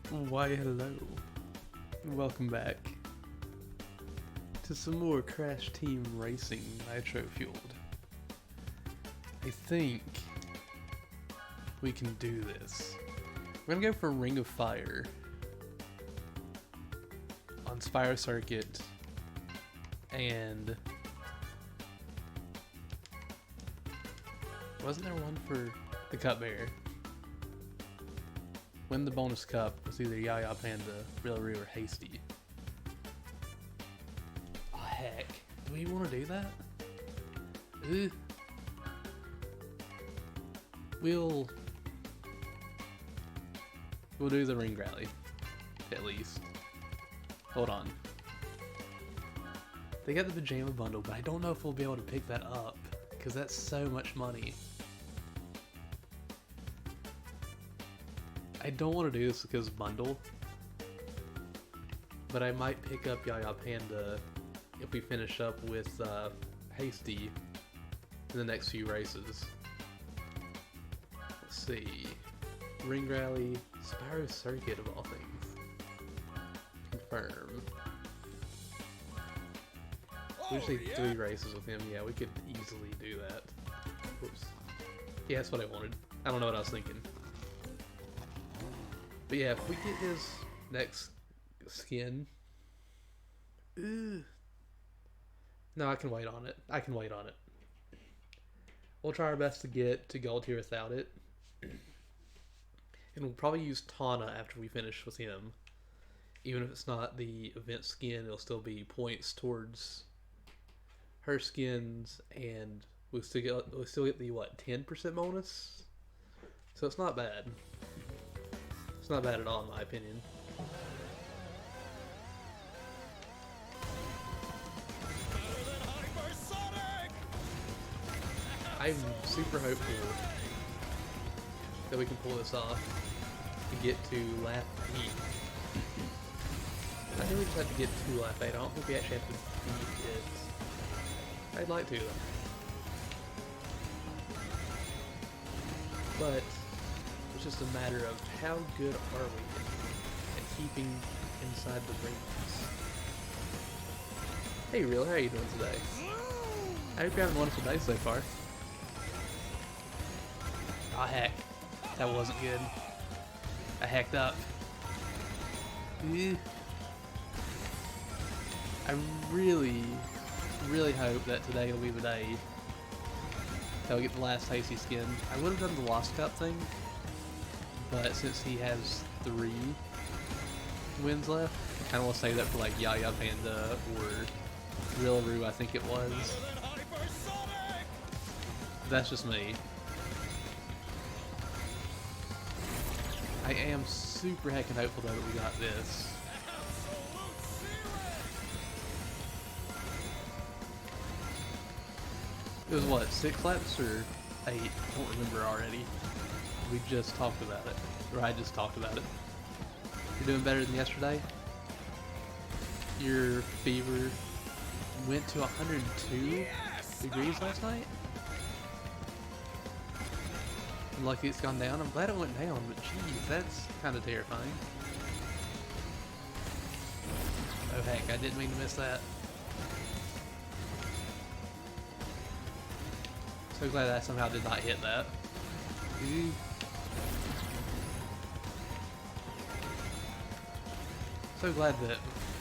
Why hello. Welcome back to some more Crash Team Racing Nitro Fueled. I think we can do this. We're gonna go for Ring of Fire on Spire Circuit and wasn't there one for the Cup Bear? Win the bonus cup was either Yaya Panda, Rillaroo, or Hasty. Oh heck, do we want to do that? Ugh. We'll do the ring rally, at least. Hold on. They got the pajama bundle, but I don't know if we'll be able to pick that up, because that's so much money. I don't want to do this because of bundle, but I might pick up Yaya Panda if we finish up with Hasty in the next few races. Let's see. Ring Rally, Spyro Circuit of all things. Confirm. Usually 3 races with him, yeah, we could easily do that. Oops. Yeah, that's what I wanted. I don't know what I was thinking. But yeah, if we get his next skin... Ugh. No, I can wait on it. I can wait on it. We'll try our best to get to gold tier without it. And we'll probably use Tana after we finish with him. Even if it's not the event skin, it'll still be points towards her skins, and we'll still get the, what, 10% bonus? So it's not bad. It's not bad at all in my opinion. I'm super hopeful that we can pull this off to get to lap 8. I think we just have to get to lap 8. I don't think we actually have to beat it. I'd like to though. But it's just a matter of how good are we at keeping inside the rings. Hey Real, how are you doing today? I hope you're having a wonderful day so far. Oh heck, that wasn't good. I hacked up. I really hope that today will be the day that we get the last Hasty skin. I would have done the Lost Cup thing, but since he has 3 wins left, I kind of want to save that for like Yaya Panda or Rillaroo, I think it was. That's just me. I am super heckin' hopeful though that we got this. It was what, 6 laps or 8? I don't remember already. We just talked about it. Or I just talked about it. You're doing better than yesterday? Your fever went to 102 degrees last night? I'm lucky it's gone down. I'm glad it went down, but geez, that's kind of terrifying. Oh heck, I didn't mean to miss that. So glad I somehow did not hit that. Ooh. So glad that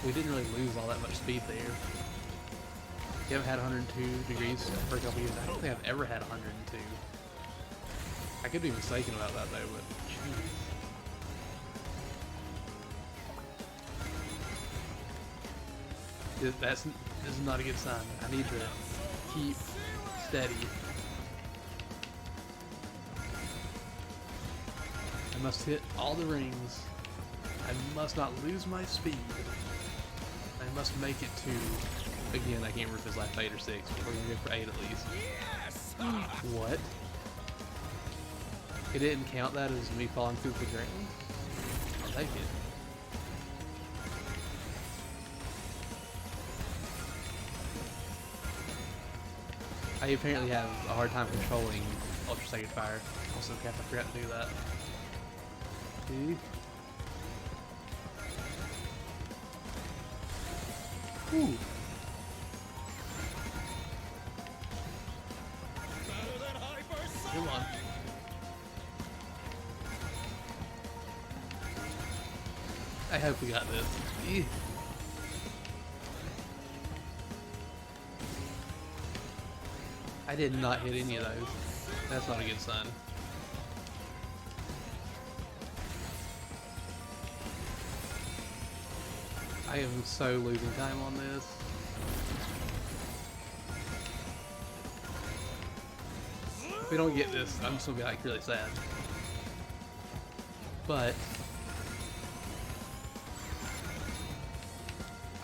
we didn't really lose all that much speed there. You haven't had 102 degrees for a couple years. I don't think I've ever had 102. I could be mistaken about that though, but jeez. This is not a good sign. I need to keep steady. I must hit all the rings. I must not lose my speed. I must make it to, again, I can't remember if it's lap 8 or 6, but we're gonna go for 8 at least. Yes! What? It didn't count that as me falling through the ground? I'll take it. I apparently have a hard time controlling Ultra Sacred Fire. Also, Cap, I forgot to do that. Ooh. Come on. I hope we got this. Ew. I did not hit any of those. That's not a good sign. I am so losing time on this. If we don't get this, I'm just gonna be like really sad. But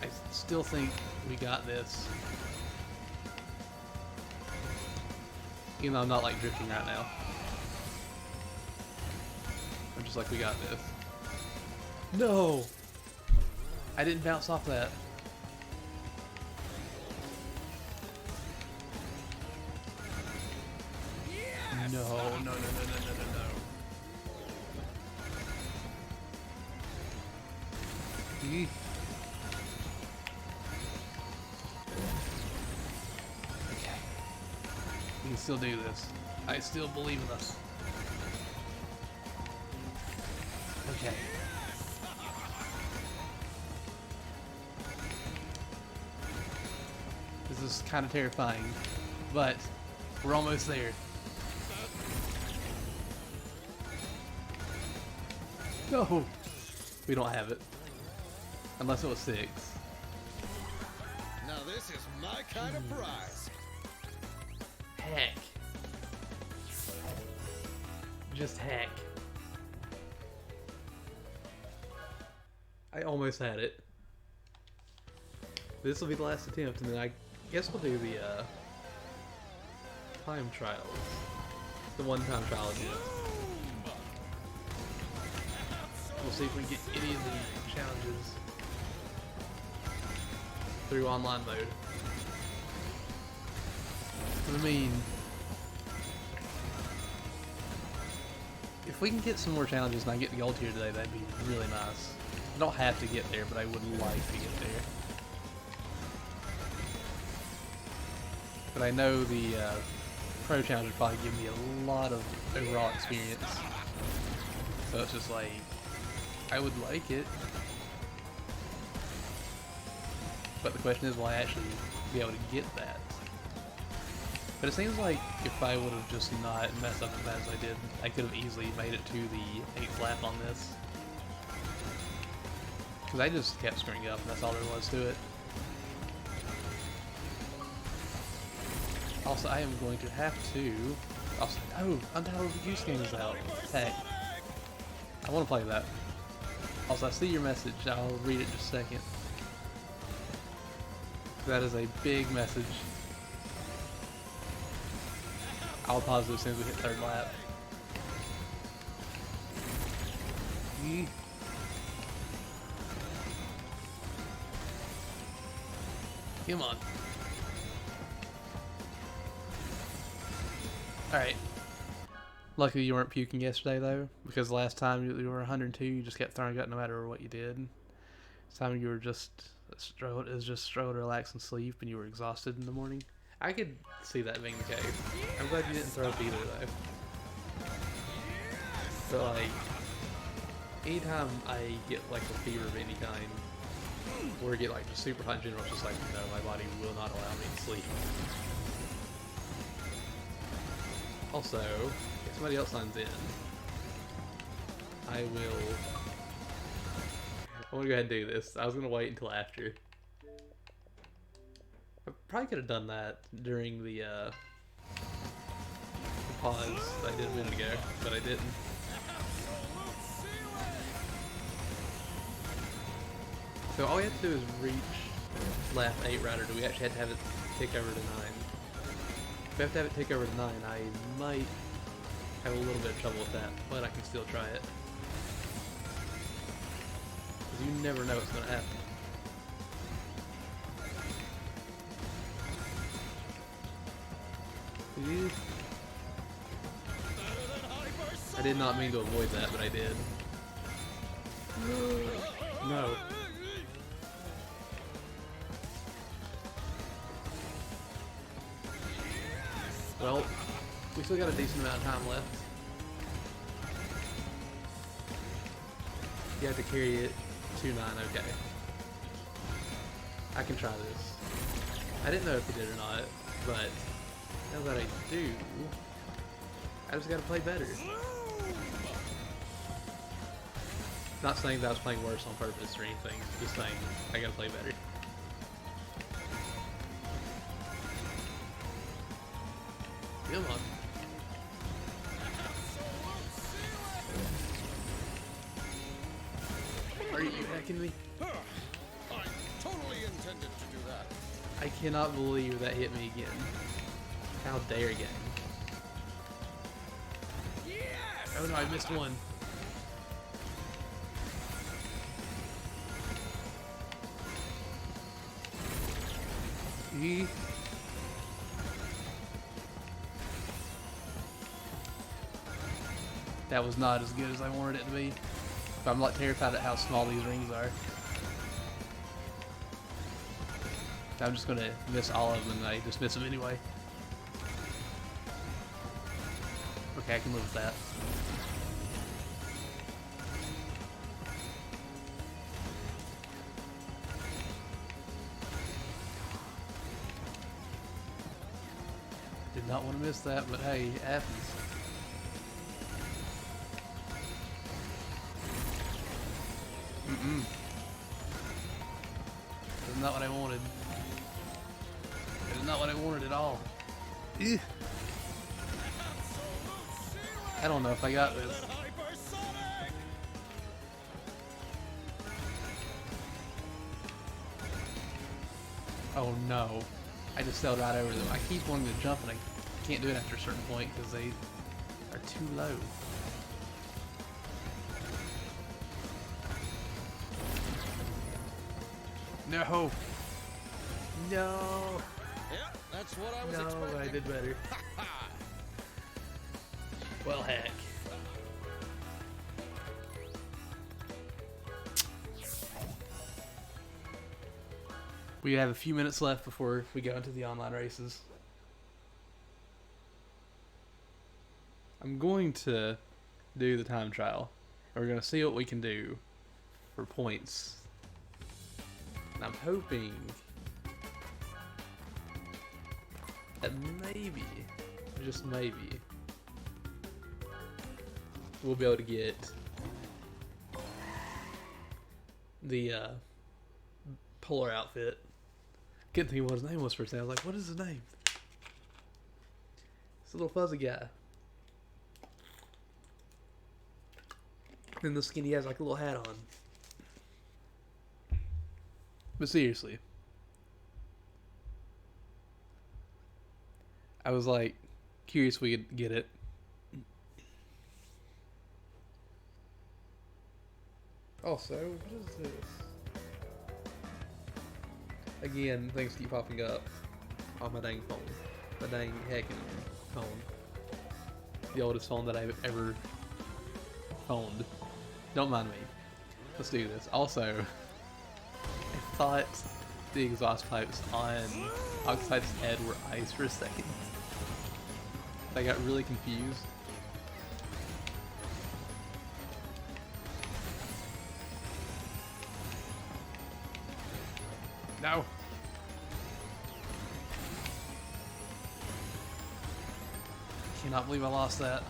I still think we got this. Even though I'm not like drifting right now. I'm just like, we got this. No! I didn't bounce off that. No, no, no, no, no, no, no, no. Eek. Okay. We can still do this. I still believe in us. Okay. This is kind of terrifying, but we're almost there. No! We don't have it. Unless it was 6. Now this is my kind of prize. Heck. Just heck. I almost had it. This will be the last attempt, and then I guess we'll do the time trials. The one-time trial again. We'll see if we can get any of the challenges through online mode. I mean, if we can get some more challenges and I get the gold tier today, that'd be really nice. I don't have to get there, but I would like to get there. But I know the pro challenge would probably give me a lot of overall experience. So it's just like, I would like it. But the question is, will I actually be able to get that? But it seems like if I would have just not messed up as bad as I did, I could have easily made it to the 8th lap on this. Because I just kept screwing up, and that's all there was to it. Also, I am going to have to... Also, oh, Untitled Goose Game is out. Heck. I want to play that. Also, I see your message. I'll read it in just a second. That is a big message. I'll pause it as soon as we hit 3rd lap. Come on. Alright. Luckily you weren't puking yesterday though, because last time you were 102, you just kept throwing up no matter what you did. This time you were just struggled to relax and sleep, and you were exhausted in the morning. I could see that being the case. I'm glad you didn't throw up either though. But like, anytime I get like a fever of any kind, or get like just super hot in general, it's just like, no, my body will not allow me to sleep. Also, if somebody else signs in, I'm gonna go ahead and do this. I was gonna wait until after. I probably could have done that during the pause that I did a minute ago, but I didn't. So all we have to do is reach lap 8 right, or do we actually have to have it tick over to 9? If we have to have it tick over to 9, I might have a little bit of trouble with that, but I can still try it. Because you never know what's going to happen. I did not mean to avoid that, but I did. No. Well, we still got a decent amount of time left. You have to carry it 2-9, okay. I can try this. I didn't know if he did or not, but now that I do, I just gotta play better. Not saying that I was playing worse on purpose or anything, just saying I gotta play better. Come on. Are you hacking me? I totally intended to do that. I cannot believe that hit me again. How dare you? Yes! Oh no, I missed one. That was not as good as I wanted it to be. But I'm like terrified at how small these rings are. I'm just gonna miss all of them and I just miss them anyway. Okay, I can live with that. Did not want to miss that, but hey, it happens. That's not what I wanted. That's not what I wanted at all. Ew. I don't know if I got this. Oh no. I just sailed right over them. I keep wanting to jump and I can't do it after a certain point because they are too low. No! No! Yeah, that's what I was No, expecting. but I did better. Well, heck. We have a few minutes left before we go into the online races. I'm going to do the time trial. We're going to see what we can do for points. And I'm hoping that maybe, just maybe, we'll be able to get the polar outfit. Couldn't think of what his name was for a second. I was like, what is his name? It's a little fuzzy guy. And the skin he has like a little hat on. But seriously, I was like curious if we could get it. Also, what is this? Again, things keep popping up on my dang phone. My dang heckin' phone. The oldest phone that I've ever owned. Don't mind me. Let's do this. Also, I thought the exhaust pipes on Oxide's head were ice for a second. I got really confused. No! Cannot believe I lost that.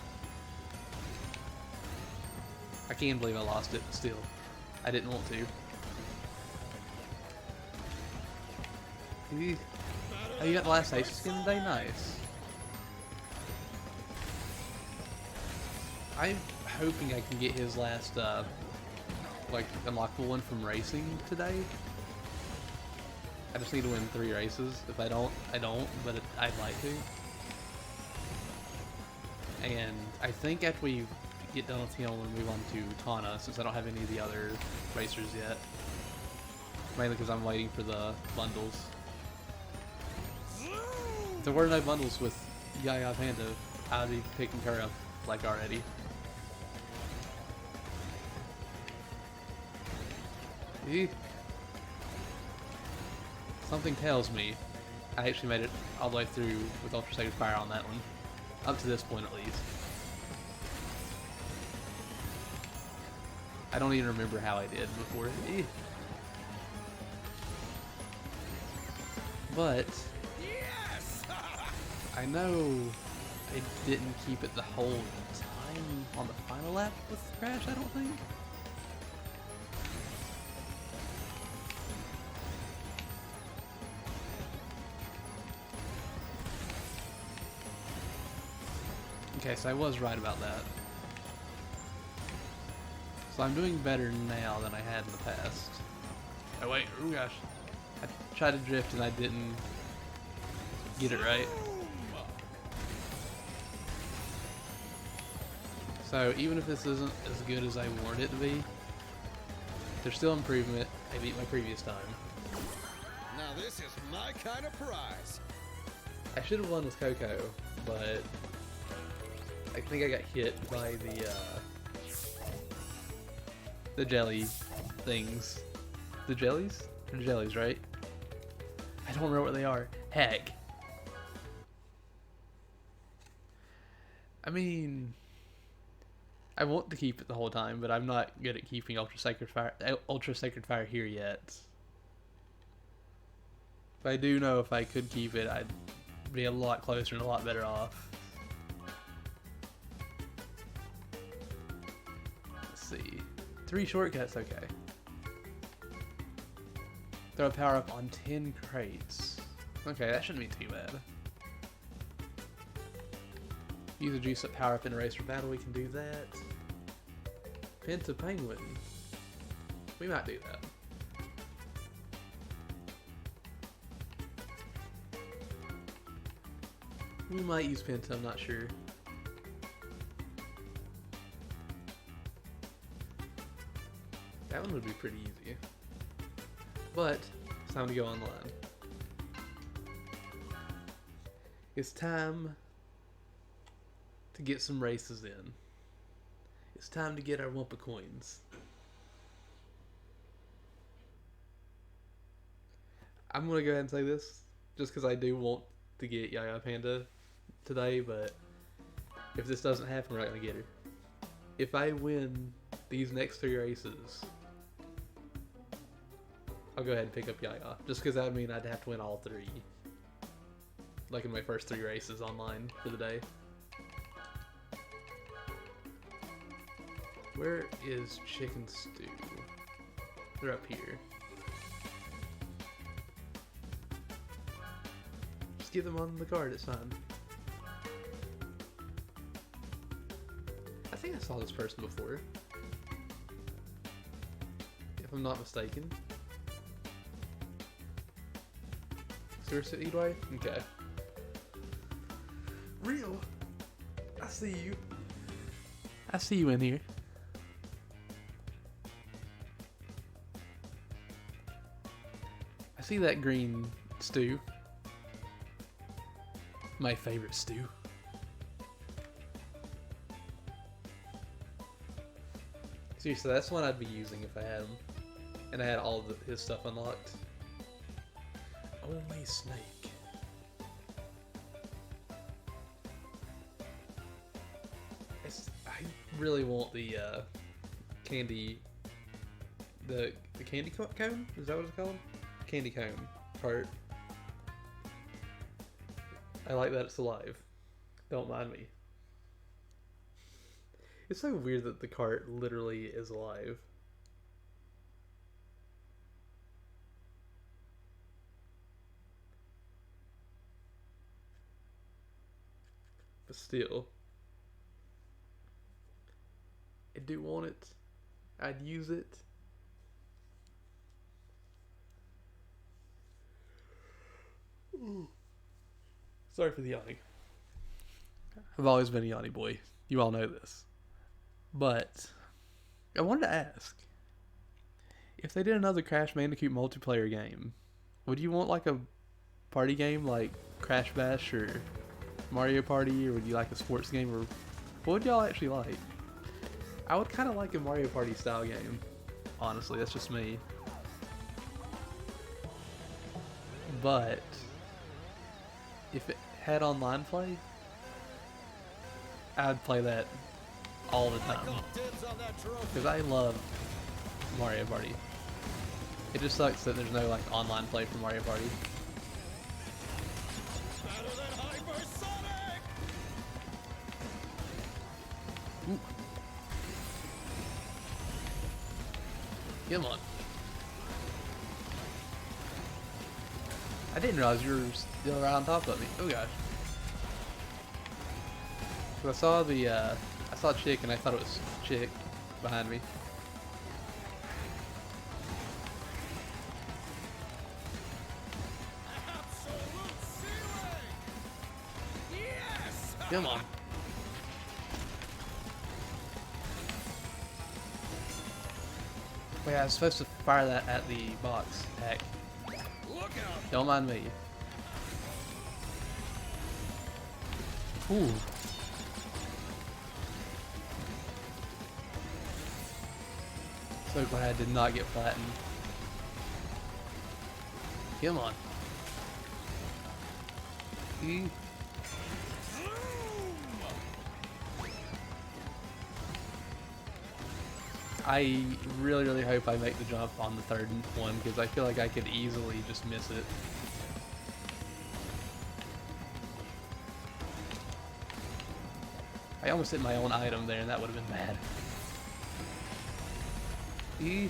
I can believe I lost it, but still. I didn't want to. Oh, you got the last ice skin today? Nice. I'm hoping I can get his last, like, unlockable one from racing today. I just need to win 3 races. If I don't, I don't, but I'd like to. And I think after we get done with him, we'll move on to Tana, since I don't have any of the other racers yet. Mainly because I'm waiting for the bundles. If there were no bundles with Yaya Panda, I'd be picking her up, like, already. Something tells me I actually made it all the way through with Ultra Sacred Fire on that one. Up to this point, at least. I don't even remember how I did before. But I know I didn't keep it the whole time on the final lap with Crash, I don't think. Okay, so I was right about that. So I'm doing better now than I had in the past. Oh wait, oh gosh. I tried to drift and I didn't get it right. So even if this isn't as good as I wanted it to be, there's still improvement. I beat my previous time. Now this is my kind of prize. I should have won with Coco, but I think I got hit by the jelly things. The jellies? They're jellies, right? I don't remember what they are. Heck. I mean, I want to keep it the whole time, but I'm not good at keeping Ultra Sacred Fire here yet. But I do know if I could keep it, I'd be a lot closer and a lot better off. Let's see. 3 shortcuts, okay. Throw a power up on 10 crates. Okay, that shouldn't be too bad. Use a juice up power up in a race for battle, we can do that. Penta Penguin. We might do that. We might use Penta, I'm not sure. That one would be pretty easy. But it's time to go online. It's time to get some races in. It's time to get our Wumpa coins. I'm gonna go ahead and say this, just because I do want to get Yaya Panda today, but if this doesn't happen, we're not gonna get her. If I win these next 3 races, I'll go ahead and pick up Yaya, just because that would mean I'd have to win all 3. Like in my first 3 races online for the day. Where is Chicken Stew? They're up here. Just get them on the card, it's fine. I think I saw this person before. If I'm not mistaken. Sewer City Way? Okay. Real? I see you. I see you in here. I see that green stew. My favorite stew. Seriously, that's one I'd be using if I had him. And I had all of his stuff unlocked. Only Snake. I really want the candy, the candy cone? Is that what it's called? Candy cone part. I like that it's alive. Don't mind me. It's so weird that the cart literally is alive. But still, I do want it. I'd use it. Ooh. Sorry for the yawning. I've always been a yawny boy. You all know this. But I wanted to ask, if they did another Crash Bandicoot multiplayer game, would you want like a party game like Crash Bash or Mario Party, or would you like a sports game, or what would y'all actually like? I would kind of like a Mario Party style game. Honestly, that's just me. But If it had online play, I'd play that all the time. Because I love Mario Party. It just sucks that there's no like online play for Mario Party. Ooh. Come on. I didn't realize you were still right on top of me. Oh gosh. So I saw Chick and I thought it was Chick behind me. Come on. Wait, I was supposed to fire that at the box. Heck. Don't mind me. Ooh. So glad I did not get flattened. Come on. E. I really hope I make the jump on the third one because I feel like I could easily just miss it. I almost hit my own item there and that would have been bad. E.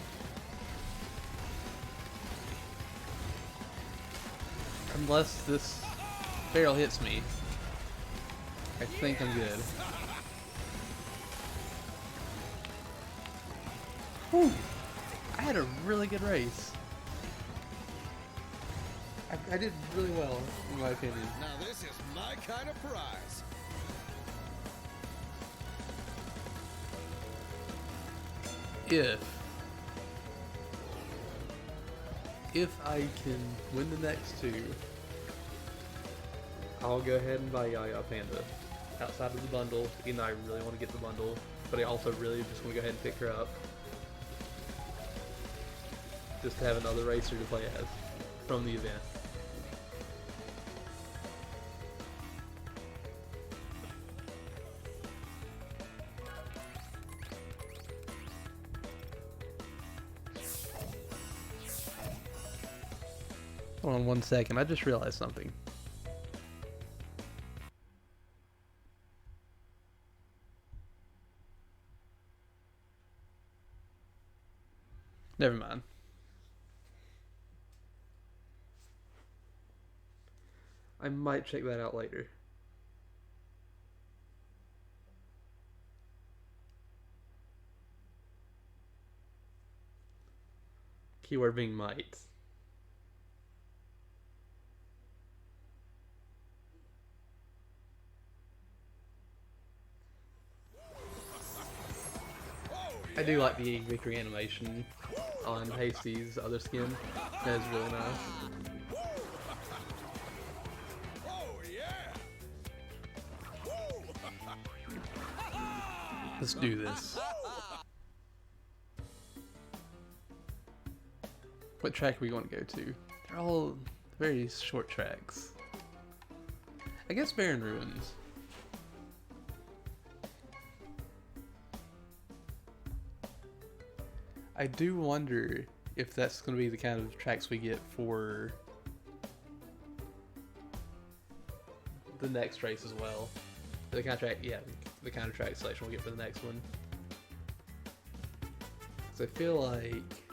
Unless this barrel hits me, I think I'm good. Whew. I had a really good race. I did really well, in my opinion. Now this is my kind of prize. If I can win the next two, I'll go ahead and buy Yaya Panda outside of the bundle, even though I really want to get the bundle, but I also really just want to go ahead and pick her up. Just to have another racer to play as from the event. Hold on 1 second, I just realized something. Never mind. I might check that out later. Keyword being might. I do like the victory animation on Hasty's other skin. That is really nice. Let's do this. What track are we going to go to? They're all very short tracks. I guess Barren Ruins. I do wonder if that's going to be the kind of tracks we get for the next race as well. The kind of track, yeah, the kind of track selection we'll get for the next one. So I feel like,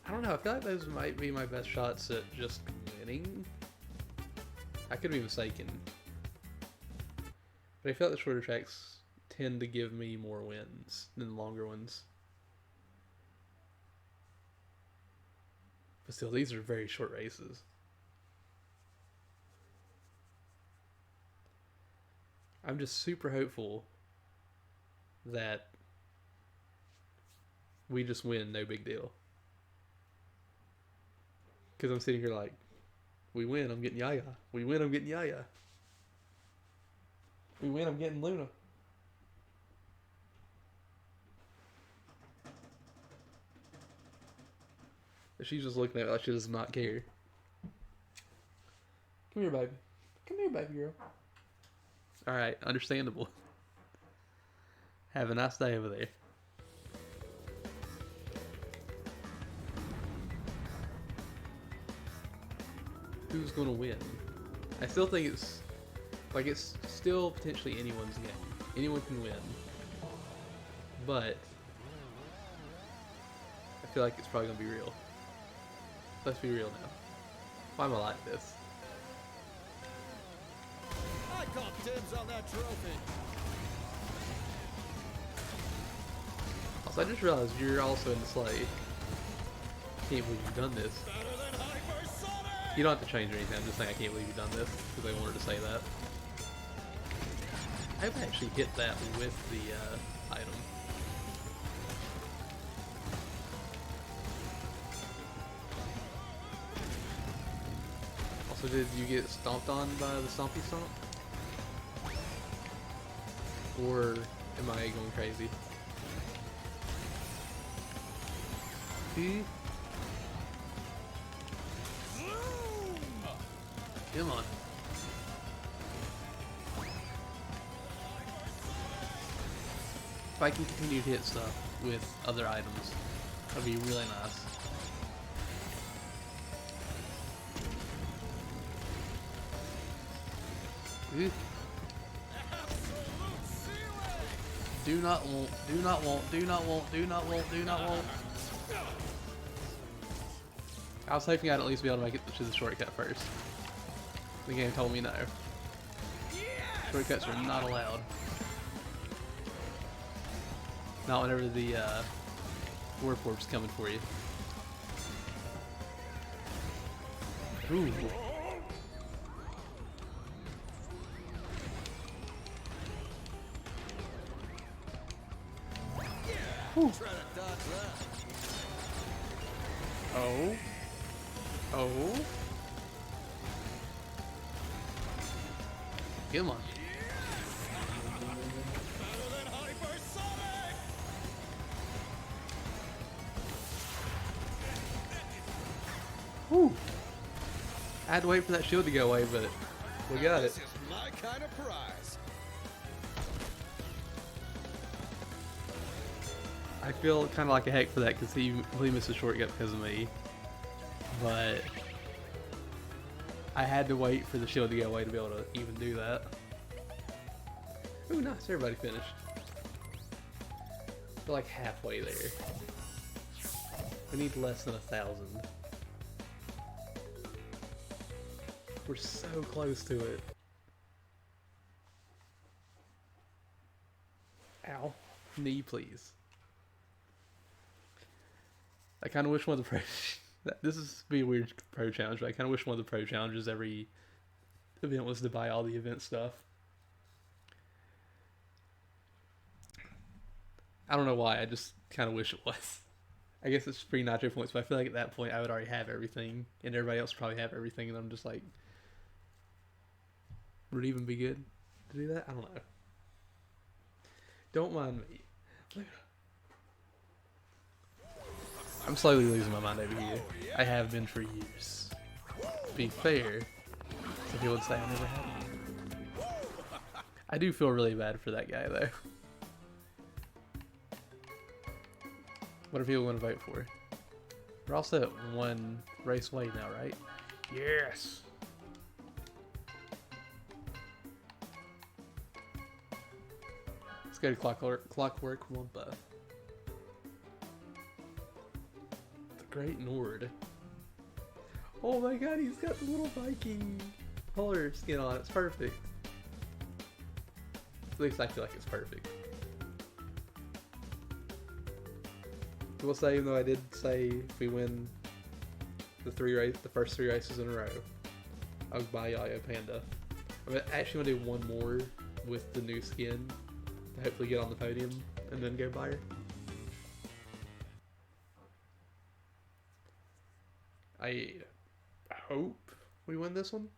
I don't know, I feel like those might be my best shots at just winning. I could be mistaken. But I feel like the shorter tracks tend to give me more wins than the longer ones. But still, these are very short races. I'm just super hopeful that we just win, no big deal. Because I'm sitting here like, we win, I'm getting Yaya. We win, I'm getting Yaya. We win, I'm getting Luna. She's just looking at it like she does not care. Come here, baby. Come here, baby girl. Alright, understandable. Have a nice day over there. Who's gonna win? I still think it's still potentially anyone's game. Anyone can win. But I feel like it's probably gonna be real. Let's be real now. Why am I like this? I call dibs on that trophy. Also, I just realized you're also in the sleigh. Can't believe you've done this. Better than hypersonic. You don't have to change anything. I'm just saying I can't believe you've done this because I wanted to say that. I've actually hit that with the item. Also, did you get stomped on by the Stompy Stomp? Or am I going crazy? Come on. If I can continue to hit stuff with other items, that'd be really nice. Ooh. Do not want, do not want, do not want, do not want, do not want. I was hoping I'd at least be able to make it to the shortcut first. The game told me no. Shortcuts are not allowed. Not whenever the warp orb's coming for you. Ooh. Whew. Oh. Oh. Come on. Whew. I had to wait for that shield to go away, but we got it. This is my kind of prize. I feel kind of like a heck for that because he missed a shortcut because of me. But I had to wait for the shield to go away to be able to even do that. Ooh, nice. Everybody finished. We're like halfway there. We need less than 1,000. We're so close to it. Ow. Knee, please. I kind of wish one of the pro... This is be a weird pro challenge, but I kind of wish one of the pro challenges every event was to buy all the event stuff. I don't know why, I just kind of wish it was. I guess it's free Nitro points, but I feel like at that point I would already have everything, and everybody else would probably have everything, and I'm just like... Would it even be good to do that? I don't know. Don't mind me. I'm slowly losing my mind over here. I have been for years. To be fair, some people would say I never have. I do feel really bad for that guy though. What are people going to vote for? We're also at one race away now, right? Yes! Let's go to Clockwork Wampa. The Great Nord. Oh my god, he's got the little Viking color skin on. It's perfect. At least I feel like it's perfect. I will say, even though I did say if we win the first three races in a row, I'll buy Yayo Panda. I'm actually gonna do one more with the new skin to hopefully get on the podium and then go buy her. I hope we win this one.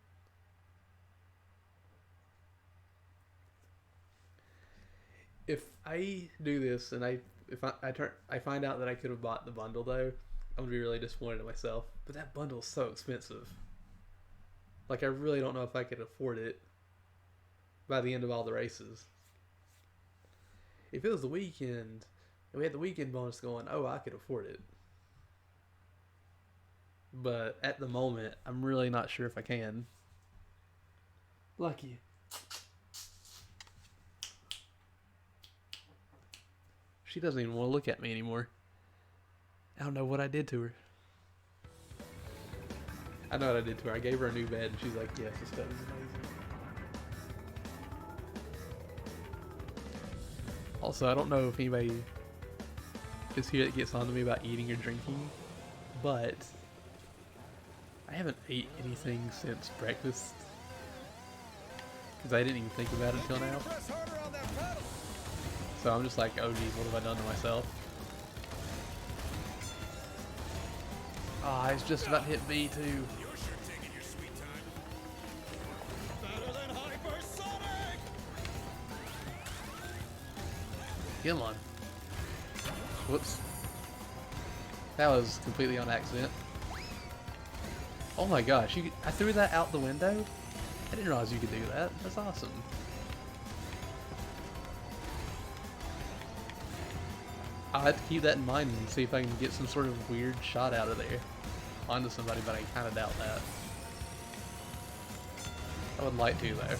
If I do this and I find out that I could have bought the bundle though, I'm gonna be really disappointed in myself. But that bundle is so expensive. Like, I really don't know if I could afford it by the end of all the races. If it was the weekend, and we had the weekend bonus going, oh, I could afford it. But at the moment, I'm really not sure if I can. Lucky. She doesn't even want to look at me anymore. I don't know what I did to her. I know what I did to her. I gave her a new bed, and she's like, yes, this bed is amazing. Also, I don't know if anybody is here that gets on to me about eating or drinking, but I haven't ate anything since breakfast. Because I didn't even think about it until now. So I'm just like, oh geez, what have I done to myself? Ah, it's just about hit me too. You're sure taking your sweet time. Better than hypersonic! Come on. Whoops. That was completely on accident. Oh my gosh, I threw that out the window? I didn't realize you could do that. That's awesome. I'll have to keep that in mind and see if I can get some sort of weird shot out of there onto somebody, but I kind of doubt that. I would like to, though.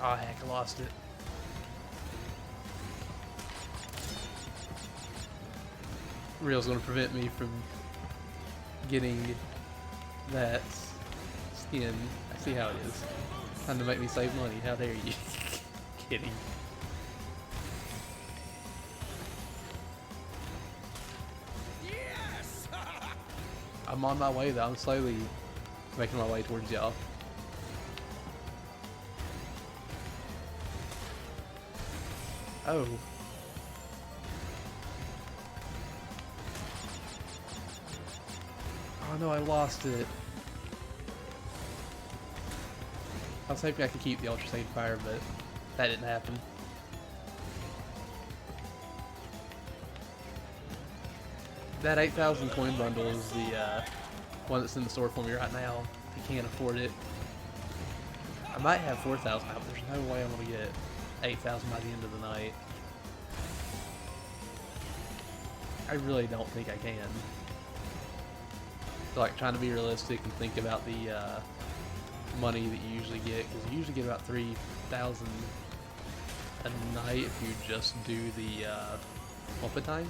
Oh heck, I lost it. Real's gonna prevent me from getting that skin. I see how it is. Trying to make me save money. How dare you? Kidding. Yes! I'm on my way though. I'm slowly making my way towards y'all. Oh. Oh no, I lost it. I was hoping I could keep the Ultra Sage Fire, but that didn't happen. That 8,000 coin bundle is the one that's in the store for me right now. I can't afford it. I might have 4,000 out, but there's no way I'm going to get 8,000 by the end of the night. I really don't think I can. So, like, trying to be realistic and think about the money that you usually get, because you usually get about 3,000 a night if you just do the open time.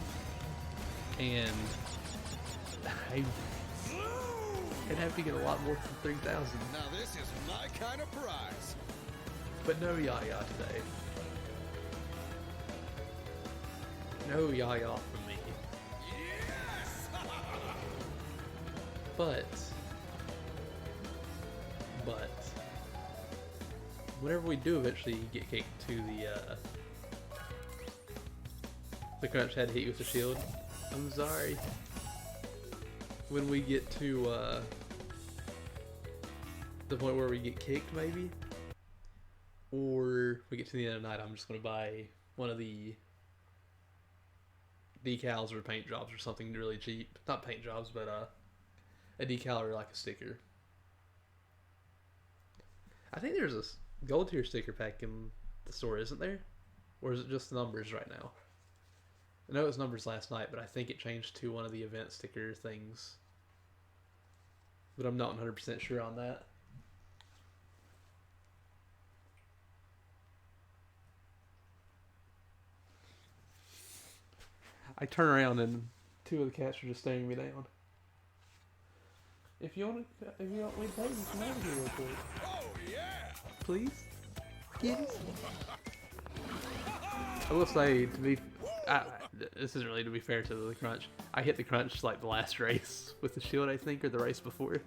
And I'd have to get a lot more than 3,000. Now this is my kind of prize. But no Yaya today. No Yaya from me. Yes! But whenever we do eventually get kicked to the crunch had to hit you with the shield. I'm sorry. When we get to the point where we get kicked, maybe, or we get to the end of the night, I'm just gonna buy one of the decals or paint jobs or something really cheap. Not paint jobs, but a decal or like a sticker. I think there's a gold tier sticker pack in the store, isn't there? Or is it just numbers right now? I know it was numbers last night, but I think it changed to one of the event sticker things. But I'm not 100% sure on that. I turn around and two of the cats are just staring me down. If you want me to play, you can have it here real quick. Oh yeah! Please? Kitties? I will say, this isn't really to be fair to the crunch. I hit the crunch like the last race with the shield, I think, or the race before.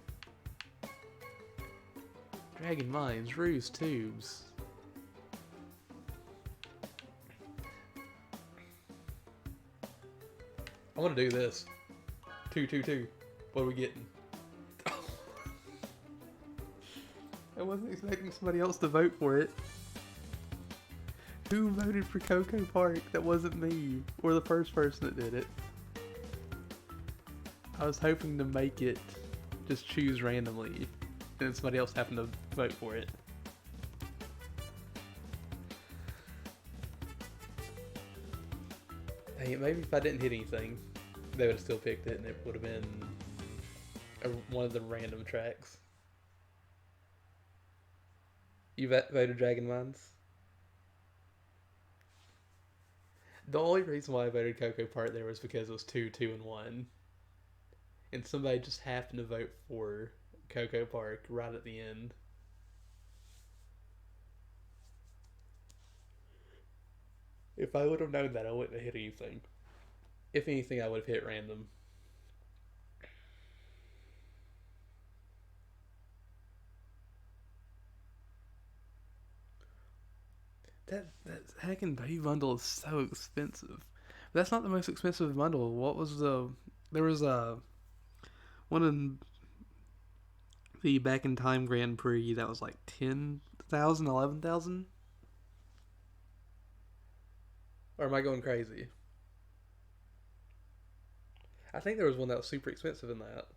Dragon Mines, Ruse Tubes. I want to do this. 2-2-2. What are we getting? I wasn't expecting somebody else to vote for it. Who voted for Coco Park? That wasn't me. Or the first person that did it. I was hoping to make it just choose randomly. And then somebody else happened to vote for it. Dang it, maybe if I didn't hit anything, they would have still picked it and it would have been one of the random tracks. You voted Dragon Mines? The only reason why I voted Coco Park there was because it was 2, 2, and 1. And somebody just happened to vote for Coco Park right at the end. If I would have known that, I wouldn't have hit anything. If anything, I would have hit random. That Hack and Bay bundle is so expensive. That's not the most expensive bundle. What was there was one in the Back in Time Grand Prix that was like 10,000, 11,000? Or am I going crazy? I think there was one that was super expensive in that.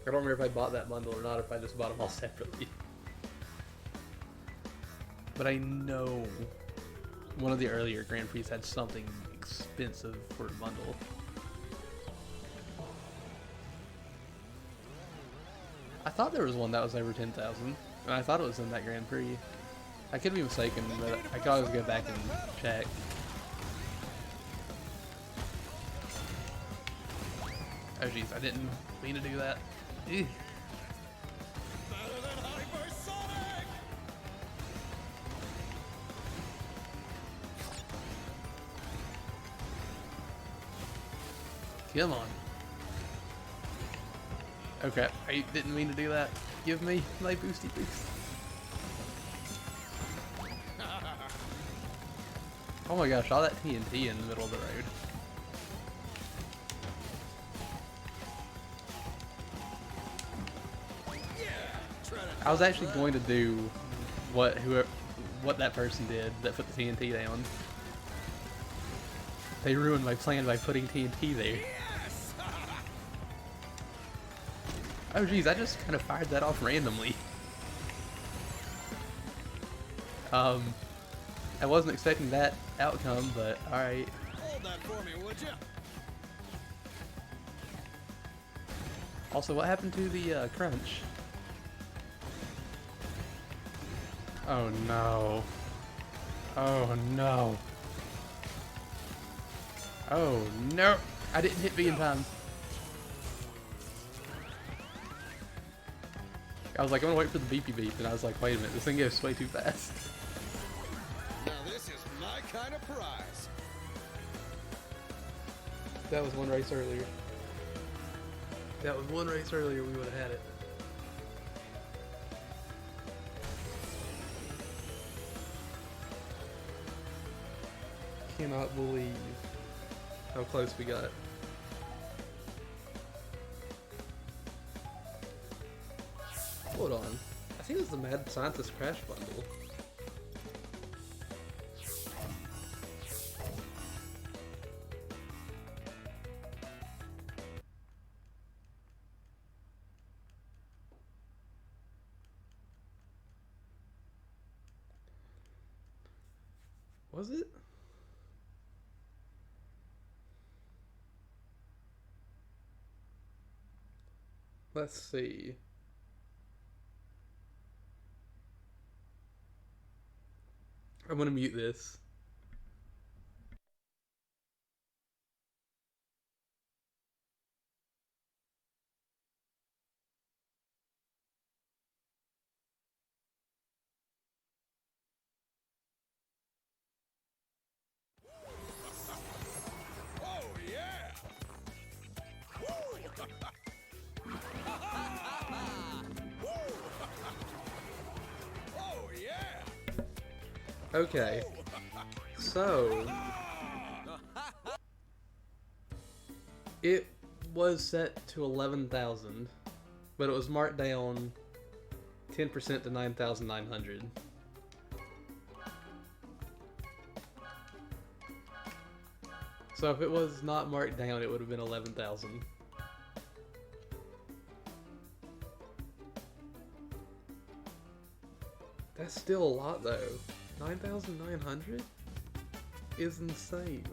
I don't remember if I bought that bundle or not, or if I just bought them all separately. But I know one of the earlier Grand Prix had something expensive for a bundle. I thought there was one that was over 10,000, and I thought it was in that Grand Prix. I could be mistaken, but I could always go back and check. Oh jeez, I didn't mean to do that. Ew. Better than hypersonic! Come on. Oh crap, I didn't mean to do that. Give me my boosty boost. Oh my gosh, all that TNT in the middle of the road. I was actually going to do what that person did that put the TNT down. They ruined my plan by putting TNT there. Yes! Oh geez, I just kind of fired that off randomly. I wasn't expecting that outcome, but alright. Hold that for me, would you? Also, what happened to the crunch? Oh no. Oh no. Oh no. I didn't hit B in time. I was like, I'm gonna wait for the beepy beep, and I was like, wait a minute, this thing goes way too fast. Now this is my kind of prize. That was one race earlier. That was one race earlier, we would have had it. Cannot believe how close we got. Hold on. I think it was the Mad Scientist Crash bundle. Was it? Let's see. I'm gonna mute this. Oh yeah! Woo! Woo! Oh yeah! Okay. So it was set to 11,000, but it was marked down 10% to 9,900. So if it was not marked down, it would have been 11,000. That's still a lot though. 9,900 is insane.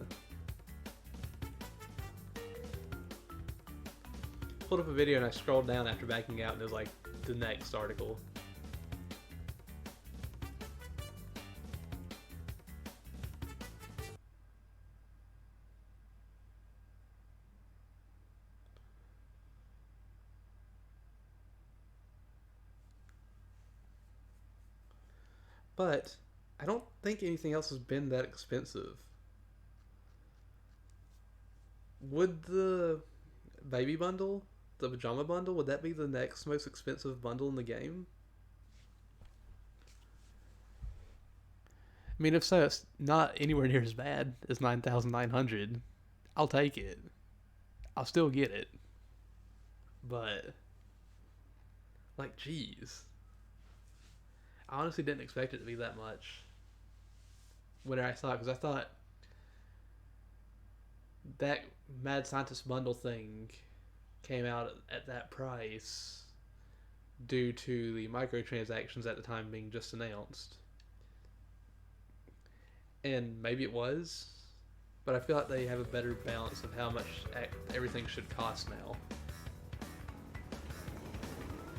Pulled up a video and I scrolled down after backing out and it was like the next article. But I don't think anything else has been that expensive. Would the baby bundle, the pajama bundle, would that be the next most expensive bundle in the game? I mean, if so, it's not anywhere near as bad as 9,900. I'll take it. I'll still get it. But, like, jeez. I honestly didn't expect it to be that much when I saw it, because I thought that Mad Scientist bundle thing came out at that price due to the microtransactions at the time being just announced. And maybe it was, but I feel like they have a better balance of how much everything should cost now.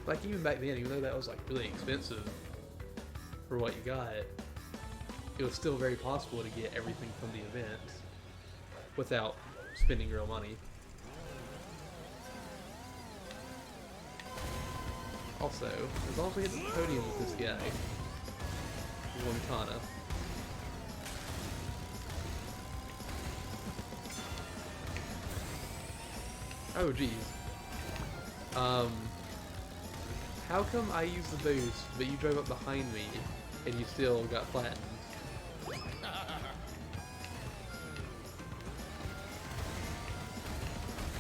Like, even back then, even though that was like really expensive for what you got, it was still very possible to get everything from the event without spending real money. Also, as long as we hit the podium with this guy, one Kana. Oh geez. How come I used the boost, but you drove up behind me, and you still got flattened?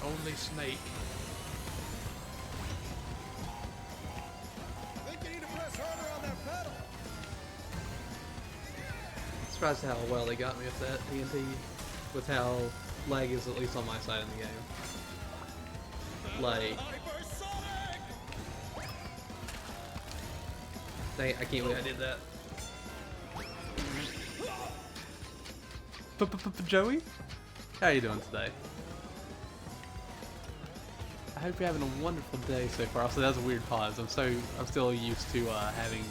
Only Snake. Think you need to press harder on that pedal. Surprised how well they got me with that TNT, with how lag is at least on my side of the game. Like, dang, I can't believe I did that. Joey? How you doing today? I hope you're having a wonderful day so far. Also, that was a weird pause. I'm still used to having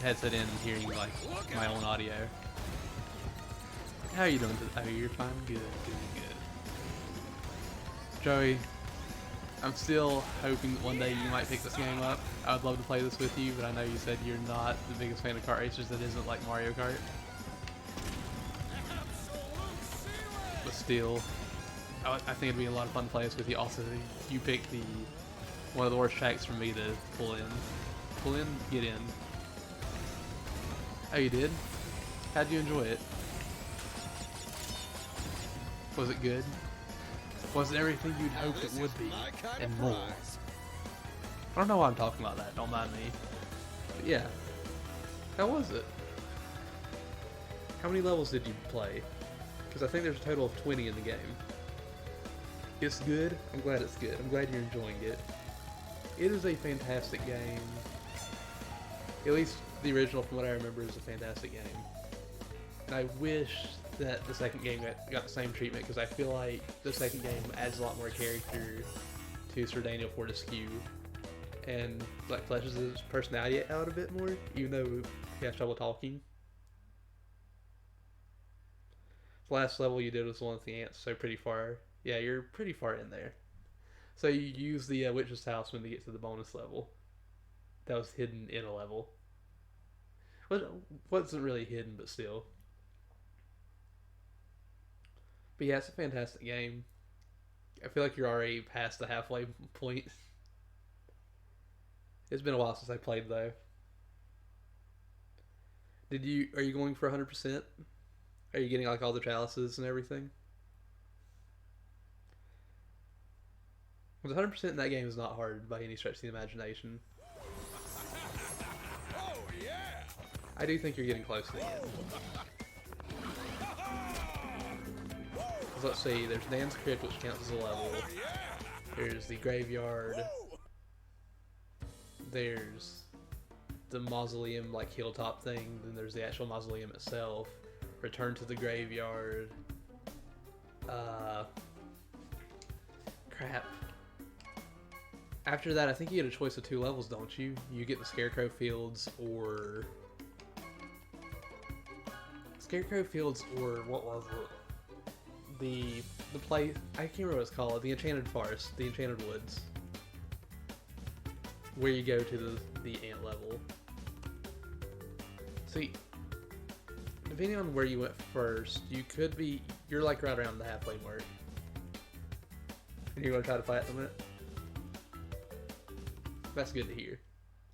headset in and hearing like my own audio. How are you doing today? Oh, you're fine? Good, good, good. Joey, I'm still hoping that one day you might pick this game up. I would love to play this with you, but I know you said you're not the biggest fan of kart racers that isn't like Mario Kart. But still, I think it'd be a lot of fun to play this with you. Also, you picked one of the worst tracks for me to pull in. Pull in, get in. Oh, you did? How'd you enjoy it? Was it good? Was it everything you'd hoped it would be, and more? I don't know why I'm talking about that, don't mind me. But yeah, how was it? How many levels did you play? Because I think there's a total of 20 in the game. It's good. I'm glad it's good. I'm glad you're enjoying it. It is a fantastic game. At least the original, from what I remember, is a fantastic game. And I wish that the second game got the same treatment, because I feel like the second game adds a lot more character to Sir Daniel Fortescue and like fleshes his personality out a bit more, even though he has trouble talking. The last level you did was the one with the ants, so pretty far. Yeah, you're pretty far in there. So you use the witch's talisman to get to the bonus level. That was hidden in a level. Wasn't really hidden, but still. But yeah, it's a fantastic game. I feel like you're already past the halfway point. It's been a while since I played though. Are you going for 100%? Are you getting like all the chalices and everything? Because 100% in that game is not hard by any stretch of the imagination. Oh yeah! I do think you're getting close to the end. So let's see, there's Nan's Crypt, which counts as a level. There's the graveyard. There's the mausoleum, like hilltop thing. Then there's the actual mausoleum itself. Return to the graveyard. Crap. After that, I think you get a choice of 2 levels, don't you? You get the Scarecrow Fields or... Scarecrow Fields or what was it? The place... I can't remember what it's called. The Enchanted Forest. The Enchanted Woods. Where you go to the ant level. See, depending on where you went first, you could be... You're like right around the halfway mark. And you're going to try to fight them it? That's good to hear.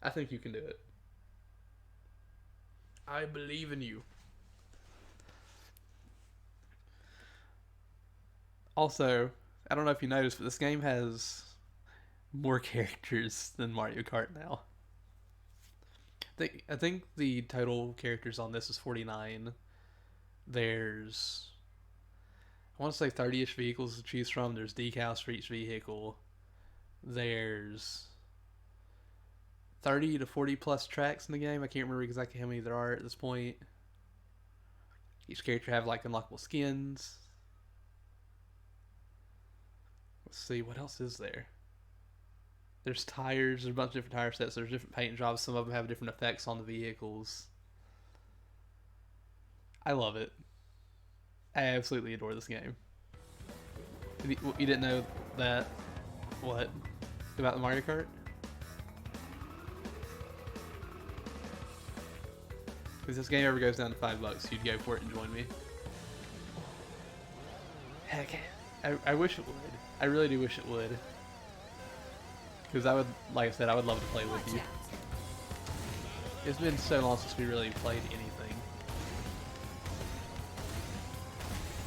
I think you can do it. I believe in you. Also, I don't know if you noticed, but this game has more characters than Mario Kart now. I think the total characters on this is 49. There's... I want to say 30-ish vehicles to choose from. There's decals for each vehicle. There's 30 to 40 plus tracks in the game. I can't remember exactly how many there are at this point. Each character have like unlockable skins. Let's see, what else is there? There's tires, there's a bunch of different tire sets, there's different paint jobs, some of them have different effects on the vehicles. I love it. I absolutely adore this game. You didn't know that? What? About the Mario Kart? If this game ever goes down to $5, you'd go for it and join me. Heck, I wish it would. I really do wish it would. Because I would, like I said, I would love to play with you. It's been so long since we really played anything.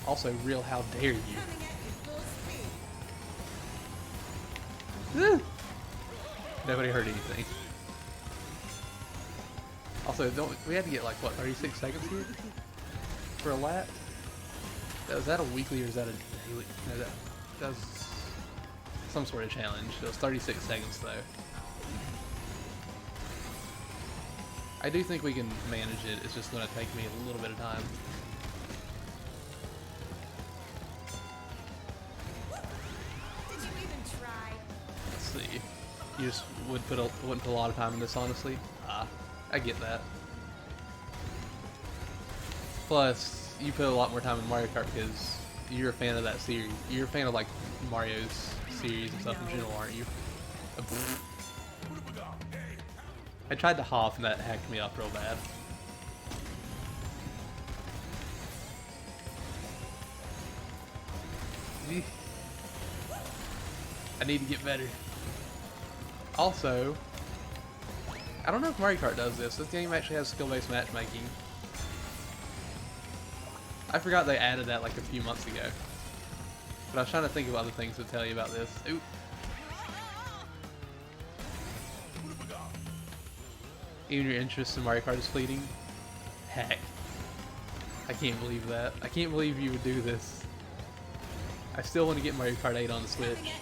Also, real how dare you. Nobody heard anything. Also, we had to get like, what, 36 seconds here? For a lap? Was that a weekly or is that a daily? No, that was some sort of challenge. It was 36 seconds though. I do think we can manage it. It's just going to take me a little bit of time. Did you even try? Let's see. You just wouldn't put a lot of time in this, honestly. I get that. Plus, you put a lot more time in Mario Kart because you're a fan of that series. You're a fan of like Mario's series and stuff in general, aren't you? I tried to hop and that hacked me up real bad. I need to get better. Also, I don't know if Mario Kart does this. This game actually has skill-based matchmaking. I forgot they added that like a few months ago. But I was trying to think of other things to tell you about this. Oop. Even your interest in Mario Kart is fleeting? Heck. I can't believe that. I can't believe you would do this. I still want to get Mario Kart 8 on the Switch.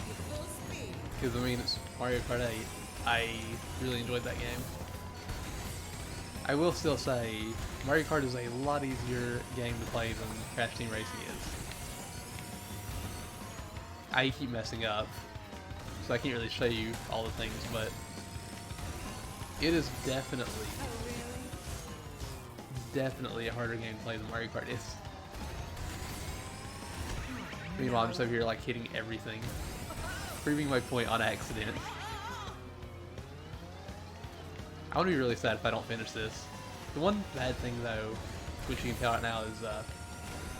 Because, I mean, it's Mario Kart 8. I really enjoyed that game. I will still say, Mario Kart is a lot easier game to play than Crash Team Racing is. I keep messing up, so I can't really show you all the things, but it is definitely a harder game to play than Mario Kart is. Meanwhile, I'm just over here like hitting everything, proving my point on accident. I want to be really sad if I don't finish this. The one bad thing though, which you can tell right now, is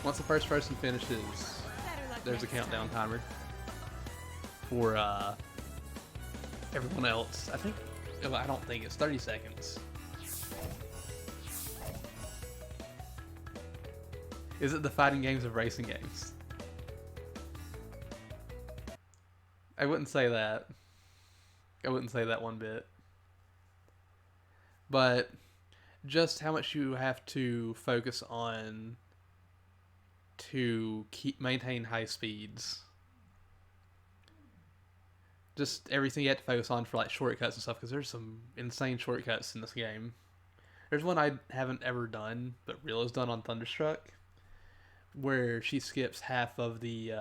once the first person finishes, there's a countdown timer for everyone else. I don't think it's 30 seconds. Is it the fighting games of racing games? I wouldn't say that. I wouldn't say that one bit. But just how much you have to focus on to maintain high speeds. Just everything you have to focus on for like shortcuts and stuff, because there's some insane shortcuts in this game. There's one I haven't ever done, but Real has done on Thunderstruck, where she skips half of the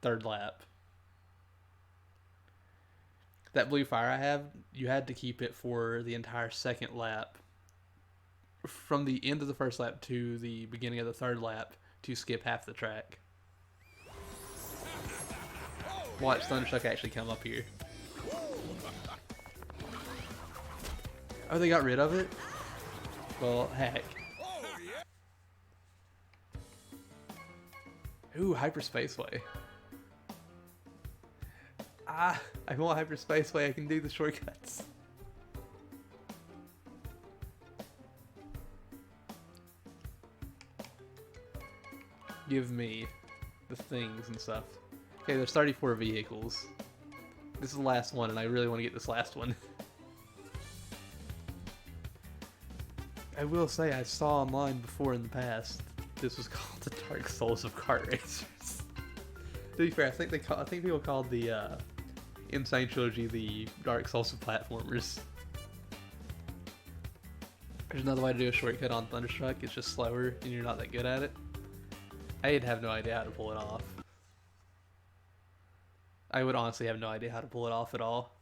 third lap. That blue fire I have, you had to keep it for the entire second lap, from the end of the first lap to the beginning of the third lap, to skip half the track. Watch Thunderstruck actually come up here. Oh, they got rid of it? Well, heck. Ooh, Hyperspaceway. I want Hyperspaceway. I can do the shortcuts. Give me the things and stuff. Okay, there's 34 vehicles. This is the last one, and I really want to get this last one. I will say, I saw online before in the past, this was called the Dark Souls of kart racers. To be fair, I think people called the Insane Trilogy the Dark Souls of platformers. There's another way to do a shortcut on Thunderstruck. It's just slower, and you're not that good at it. I'd have no idea how to pull it off. I would honestly have no idea how to pull it off at all.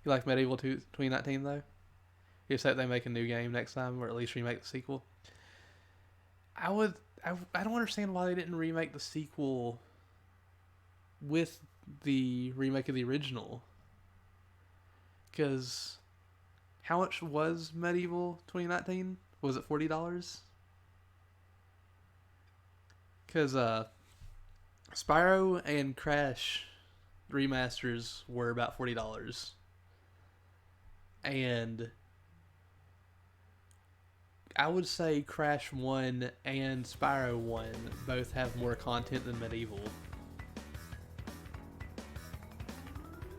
You like Medieval 2019 though? You just hope they make a new game next time, or at least remake the sequel. I don't understand why they didn't remake the sequel with the remake of the original. Because how much was Medieval 2019? Was it $40? Because Spyro and Crash remasters were about $40. And I would say Crash 1 and Spyro 1 both have more content than Medieval.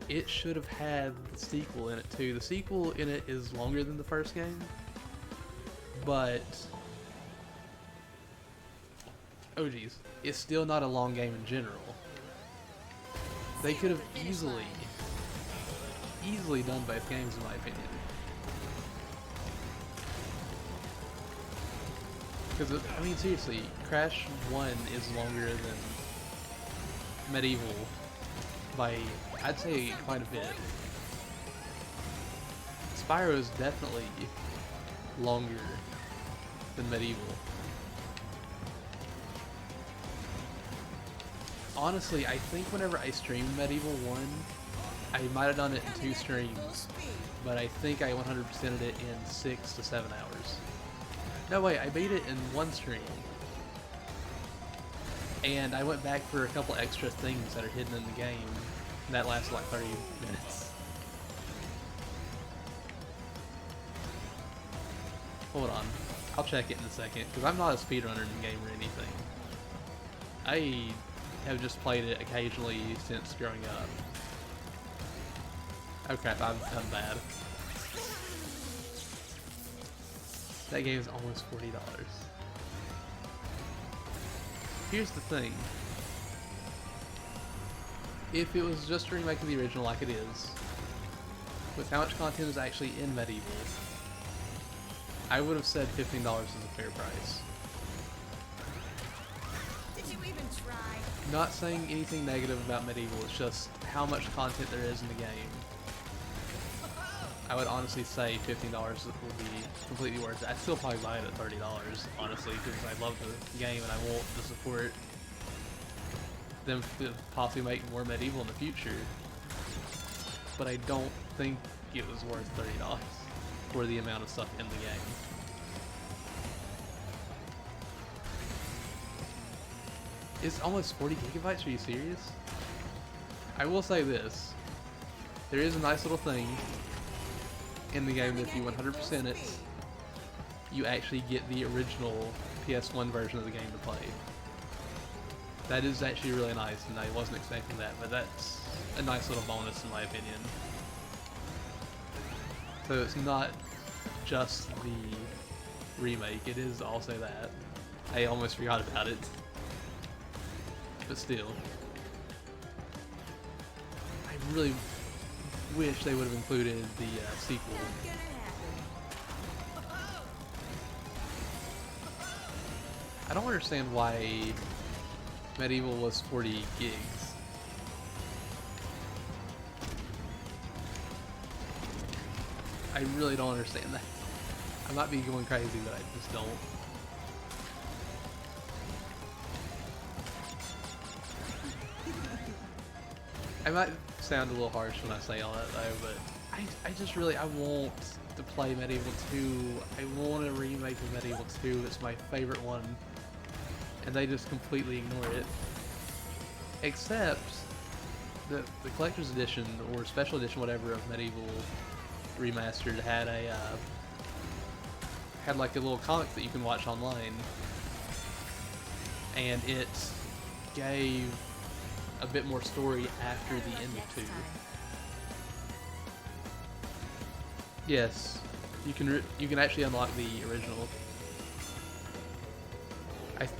It should have had the sequel in it too. The sequel in it is longer than the first game, but oh geez, it's still not a long game in general. They could have easily done both games in my opinion. Because, I mean, seriously, Crash 1 is longer than Medieval by, I'd say, quite a bit. Spyro is definitely longer than Medieval. Honestly, I think whenever I streamed Medieval 1, I might have done it in 2 streams, but I think I 100%ed it in 6 to 7 hours. No, wait, I beat it in 1 stream. And I went back for a couple extra things that are hidden in the game. And that lasted like 30 minutes. Hold on. I'll check it in a second, because I'm not a speedrunner in the game or anything. I have just played it occasionally since growing up. Oh crap, I've done bad. That game is almost $40. Here's the thing. If it was just a remake of the original like it is, with how much content is actually in Medieval, I would have said $15 is a fair price. Did you even try? Not saying anything negative about Medieval, it's just how much content there is in the game. I would honestly say $15 would be completely worth it. I'd still probably buy it at $30, honestly, because I love the game and I want to support them to possibly make more Medieval in the future. But I don't think it was worth $30 for the amount of stuff in the game. It's almost 40 gigabytes, are you serious? I will say this. There is a nice little thing in the game that if you 100% it, you actually get the original PS1 version of the game to play. That is actually really nice, and I wasn't expecting that, but that's a nice little bonus in my opinion. So it's not just the remake. It is also that. I almost forgot about it. But still. I really wish they would have included the sequel. Not gonna happen. I don't understand why Medieval was 40 gigs. I really don't understand that. I might be going crazy, but I just don't. I might sound a little harsh when I say all that though, but I just really, I want to play Medieval 2. I want a remake of Medieval 2. It's my favorite one. And they just completely ignore it. Except the collector's edition or special edition, whatever, of Medieval Remastered had a had like a little comic that you can watch online, and it gave a bit more story after the end of 2. Yes, you can actually unlock the original.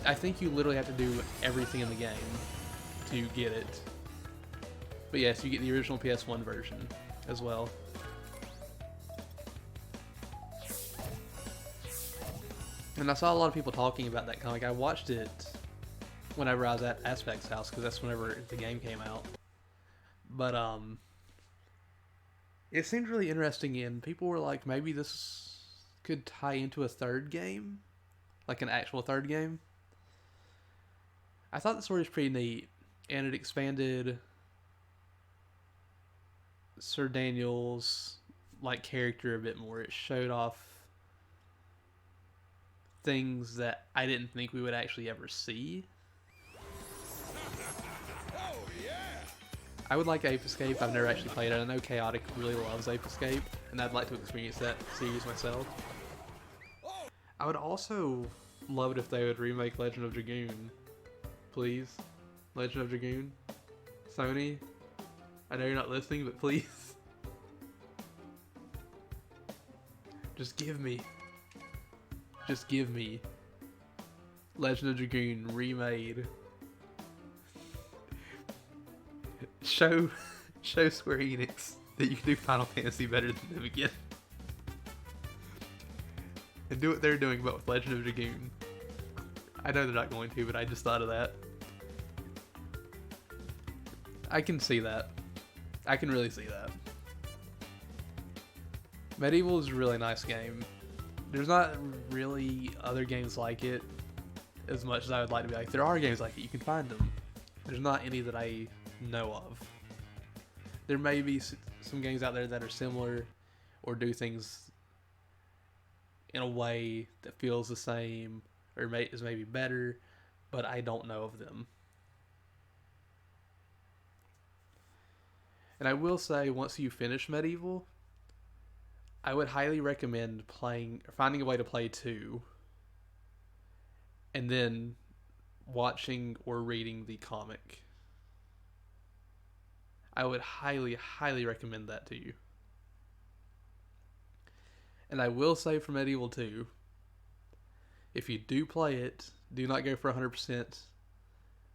I think you literally have to do everything in the game to get it. But yes, you get the original PS1 version as well. And I saw a lot of people talking about that comic. I watched it whenever I was at Aspect's house, because that's whenever the game came out. But it seemed really interesting, and people were like, maybe this could tie into a third game, like an actual third game. I thought the story was pretty neat, and it expanded Sir Daniel's like character a bit more. It showed off things that I didn't think we would actually ever see. Oh yeah! I would like Ape Escape. I've never actually played it. I know Chaotic really loves Ape Escape, and I'd like to experience that series myself. I would also love it if they would remake Legend of Dragoon. Please. Legend of Dragoon. Sony, I know you're not listening, but please. Just give me Legend of Dragoon remade. Show Square Enix that you can do Final Fantasy better than them again. And do what they're doing, but with Legend of Dragoon. I know they're not going to, but I just thought of that. I can see that. I can really see that. Medieval is a really nice game. There's not really other games like it as much as I would like to be like. There are games like it, you can find them. There's not any that I know of. There may be some games out there that are similar or do things in a way that feels the same or is maybe better, but I don't know of them. And I will say, once you finish Medieval, I would highly recommend finding a way to play 2, and then watching or reading the comic. I would highly, highly recommend that to you. And I will say for Medieval 2, if you do play it, do not go for 100%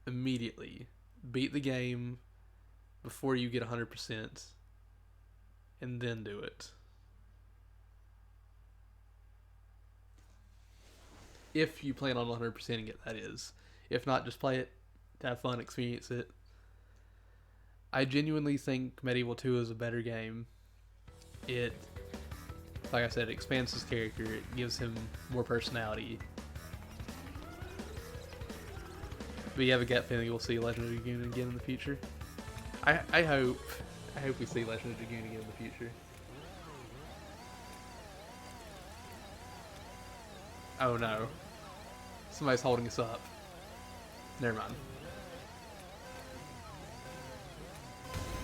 immediately. Beat the game before you get 100%, and then do it. If you plan on 100%ing it, that is. If not, just play it, have fun, experience it. I genuinely think Medieval 2 is a better game. It, like I said, expands his character. It gives him more personality. But you have a gut feeling we'll see Legend of Dragoon again in the future. I hope we see Legend of Dragoon again in the future. Oh no. Somebody's holding us up. Never mind.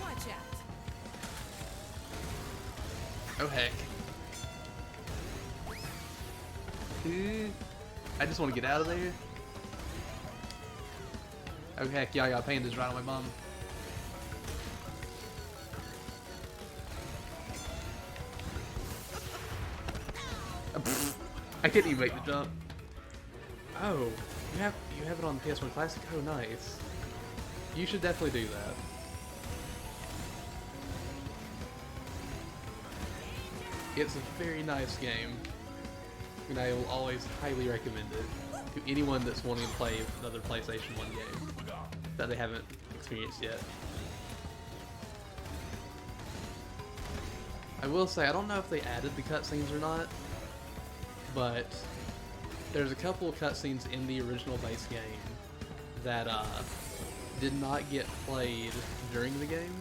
Watch out. Oh heck. I just want to get out of there. Oh heck, Yaya Panda's right on my bum. I couldn't even make the jump. Oh, you have it on PS1 Classic? Oh, nice. You should definitely do that. It's a very nice game, and I will always highly recommend it to anyone that's wanting to play another PlayStation 1 game that they haven't experienced yet. I will say, I don't know if they added the cutscenes or not, but there's a couple of cutscenes in the original base game that did not get played during the game.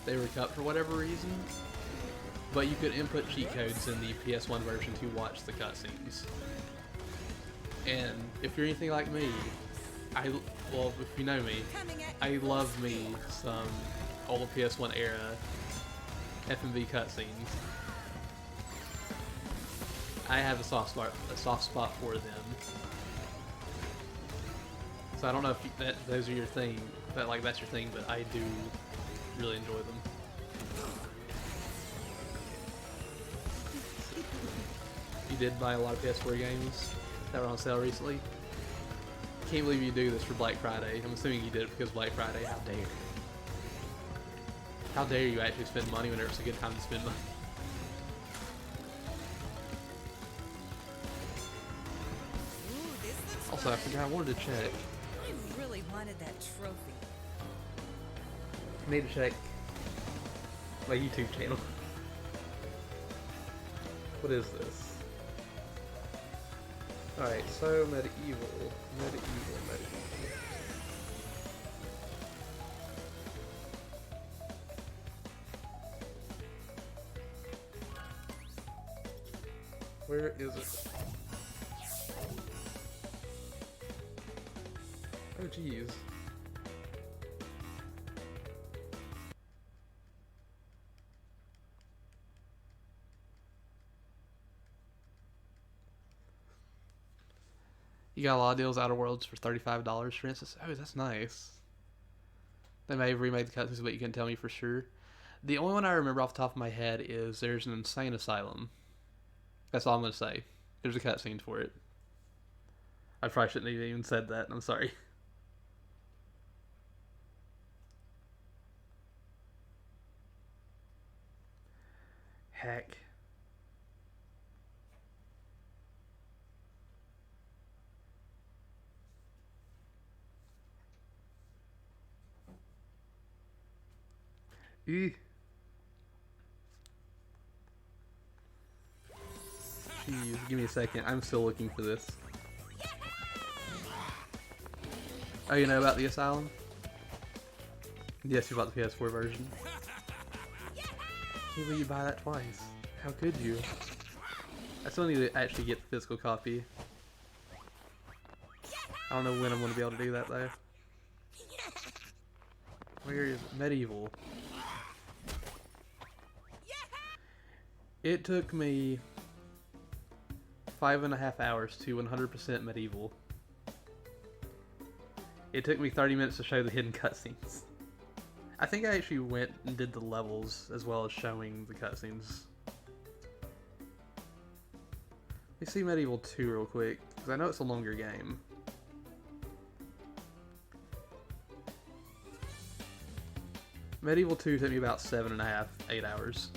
They were cut for whatever reason, but you could input cheat codes in the PS1 version to watch the cutscenes. And if you're anything like me, well, if you know me, I love me some old PS1 era FMV cutscenes. I have a soft spot for them. So I don't know if those are your thing, but like that's your thing, but I do really enjoy them. You did buy a lot of PS4 games that were on sale recently. Can't believe you do this for Black Friday. I'm assuming you did it because Black Friday. How dare you? How dare you actually spend money whenever it's a good time to spend money? Ooh, this looks Also, I fun. forgot, I wanted to check. I really wanted that trophy. I need to check my YouTube channel. What is this? Alright, so medieval. Where is it? Oh jeez. You got a lot of deals, Outer Worlds for $35, for instance. Oh, that's nice. They may have remade the cutscenes, but you can tell me for sure. The only one I remember off the top of my head is there's an insane asylum. That's all I'm going to say. There's a cutscene for it. I probably shouldn't have even said that. I'm sorry. Heck. Ew. Jeez, give me a second. I'm still looking for this. Oh, you know about the asylum? Yes, you bought the PS4 version. Can't believe you buy that twice. How could you? I still need to actually get the physical copy. I don't know when I'm going to be able to do that though. Where is it? Medieval? It took me 5.5 hours to 100% medieval. It took me 30 minutes to show the hidden cutscenes. I think I actually went and did the levels as well as showing the cutscenes. Let me see Medieval 2 real quick, because I know it's a longer game. Medieval 2 took me about 7.5, 8 hours.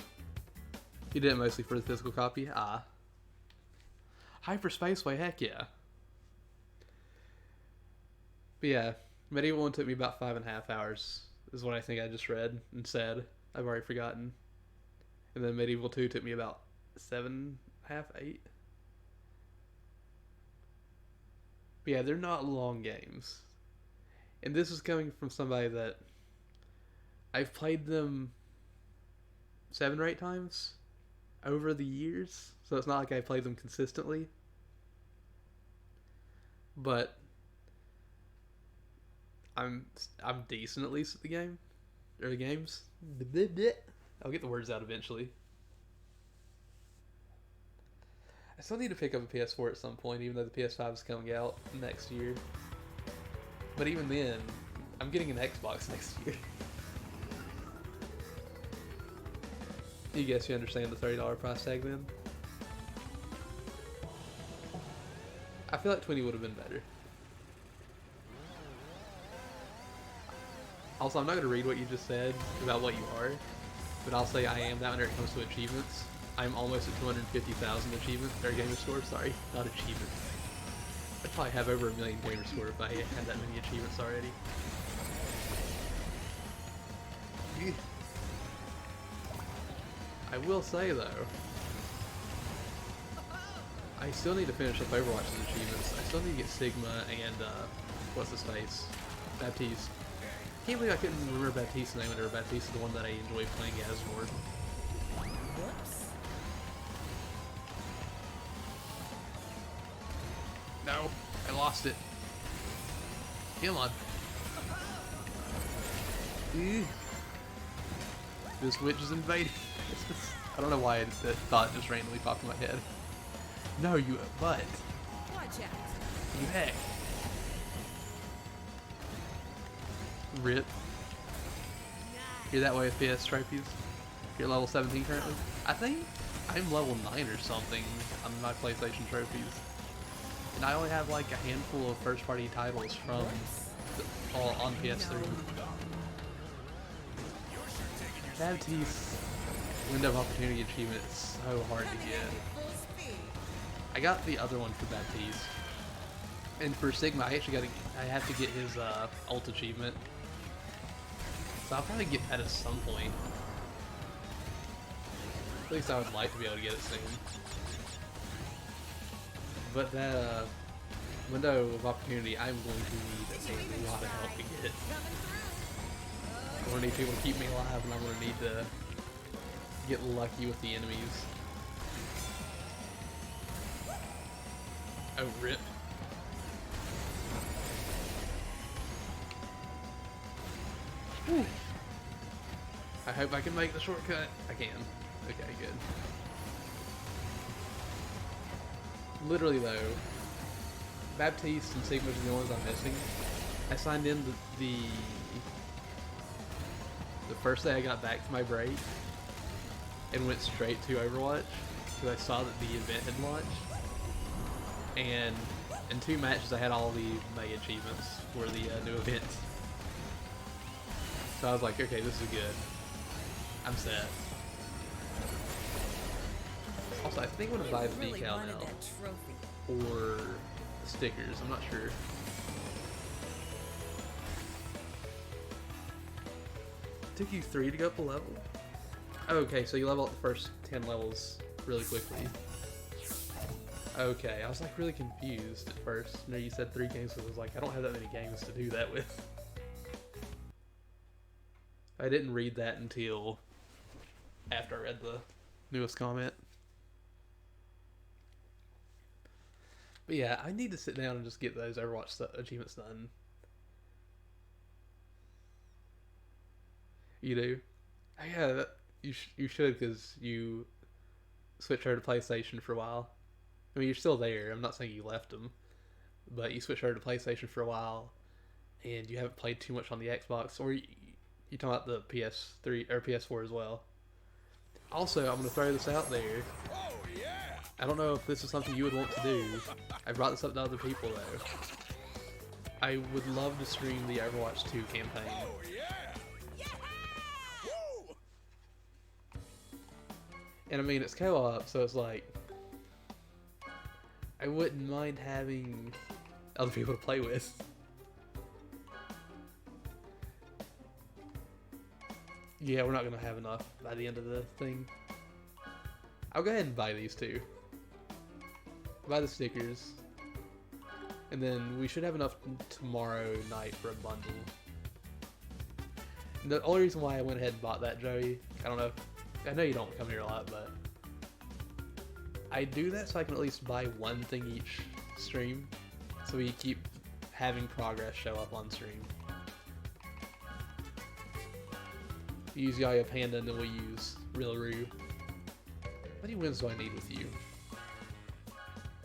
You did it mostly for the physical copy? Ah. Hyperspaceway, heck yeah. But yeah, Medieval 1 took me about 5.5 hours, is what I think I just read and said. I've already forgotten. And then Medieval 2 took me about 7.5, 8. But yeah, they're not long games. And this is coming from somebody that I've played them 7 or 8 times over the years, so it's not like I played them consistently. But I'm decent at least at the game or the games. I'll get the words out eventually. I still need to pick up a PS4 at some point, even though the PS5 is coming out next year. But even then, I'm getting an Xbox next year. You guess you understand the $30 price tag then? feel like 20 would have been better. Also, I'm not going to read what you just said about what you are, but I'll say I am that when it comes to achievements. I'm almost at 250,000 achievements, or gamer score, sorry, not achievements. I'd probably have over 1 million gamer score if I had that many achievements already. I will say though, I still need to finish up Overwatch's achievements. I still need to get Sigma and, what's his face? Baptiste. Can't believe I couldn't remember Baptiste's name whenever Baptiste is the one that I enjoy playing as more. Whoops. No, I lost it. Come on. This witch is invading. I don't know why that thought just randomly popped in my head. No, you butt. Watch out. You heck. Rip. You're that way with PS trophies. You're level 17 currently. I think I'm level 9 or something on my PlayStation trophies. And I only have like a handful of first party titles from all on PS3. Baptiste window of opportunity achievement is so hard to get. I got the other one for Baptiste. And for Sigma, I have to get his ult achievement. So I'll probably get that at some point. At least I would like to be able to get it soon. But that window of opportunity, I'm going to need a lot of help to get. I'm going to need people to keep me alive, and I'm going to need to get lucky with the enemies. Oh, rip. Whew. I hope I can make the shortcut. I can. Okay, good. Literally though, Baptiste and Sigma are the ones I'm missing. I signed in the first day I got back from my break and went straight to Overwatch because I saw that the event had launched. And in 2 matches I had all the mega achievements for the new event. So I was like, okay, this is good. I'm set. Also, I think I'm gonna buy the Really decal wanted now. that trophy. Or stickers, I'm not sure. Took you 3 to go up a level? Okay, so you level up the first 10 levels really quickly. Okay, I was like really confused at first. You know, you said 3 games, so I was like, I don't have that many games to do that with. I didn't read that until after I read the newest comment. But yeah, I need to sit down and just get those Overwatch achievements done. You do? Yeah, you should, because you switched over to PlayStation for a while. I mean, you're still there. I'm not saying you left them, but you switched over to PlayStation for a while, and you haven't played too much on the Xbox, or you talking about the PS3 or PS4 as well. Also, I'm going to throw this out there. Oh, yeah! I don't know if this is something you would want to do. I brought this up to other people though. I would love to stream the Overwatch 2 campaign. Oh, yeah! Woo! And I mean, it's co-op, so it's like, I wouldn't mind having other people to play with. Yeah, we're not going to have enough by the end of the thing. I'll go ahead and buy these 2. Buy the stickers. And then we should have enough tomorrow night for a bundle. And the only reason why I went ahead and bought that, Joey, I don't know. I know you don't come here a lot, but I do that so I can at least buy one thing each stream. So we keep having progress show up on stream. Use Yaya Panda and then we'll use Rillaru. How many wins do I need with you?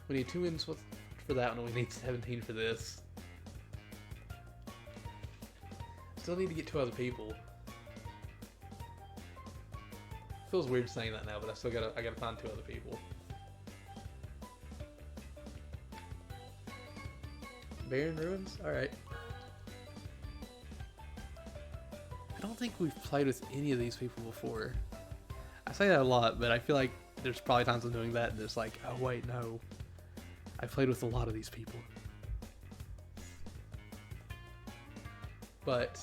We need 2 wins for that one and we need 17 for this. Still need to get 2 other people. Feels weird saying that now, but I gotta find 2 other people. Barren Ruins? Alright. I don't think we've played with any of these people before. I say that a lot, but I feel like there's probably times I'm doing that and it's like, oh wait, no. I played with a lot of these people. But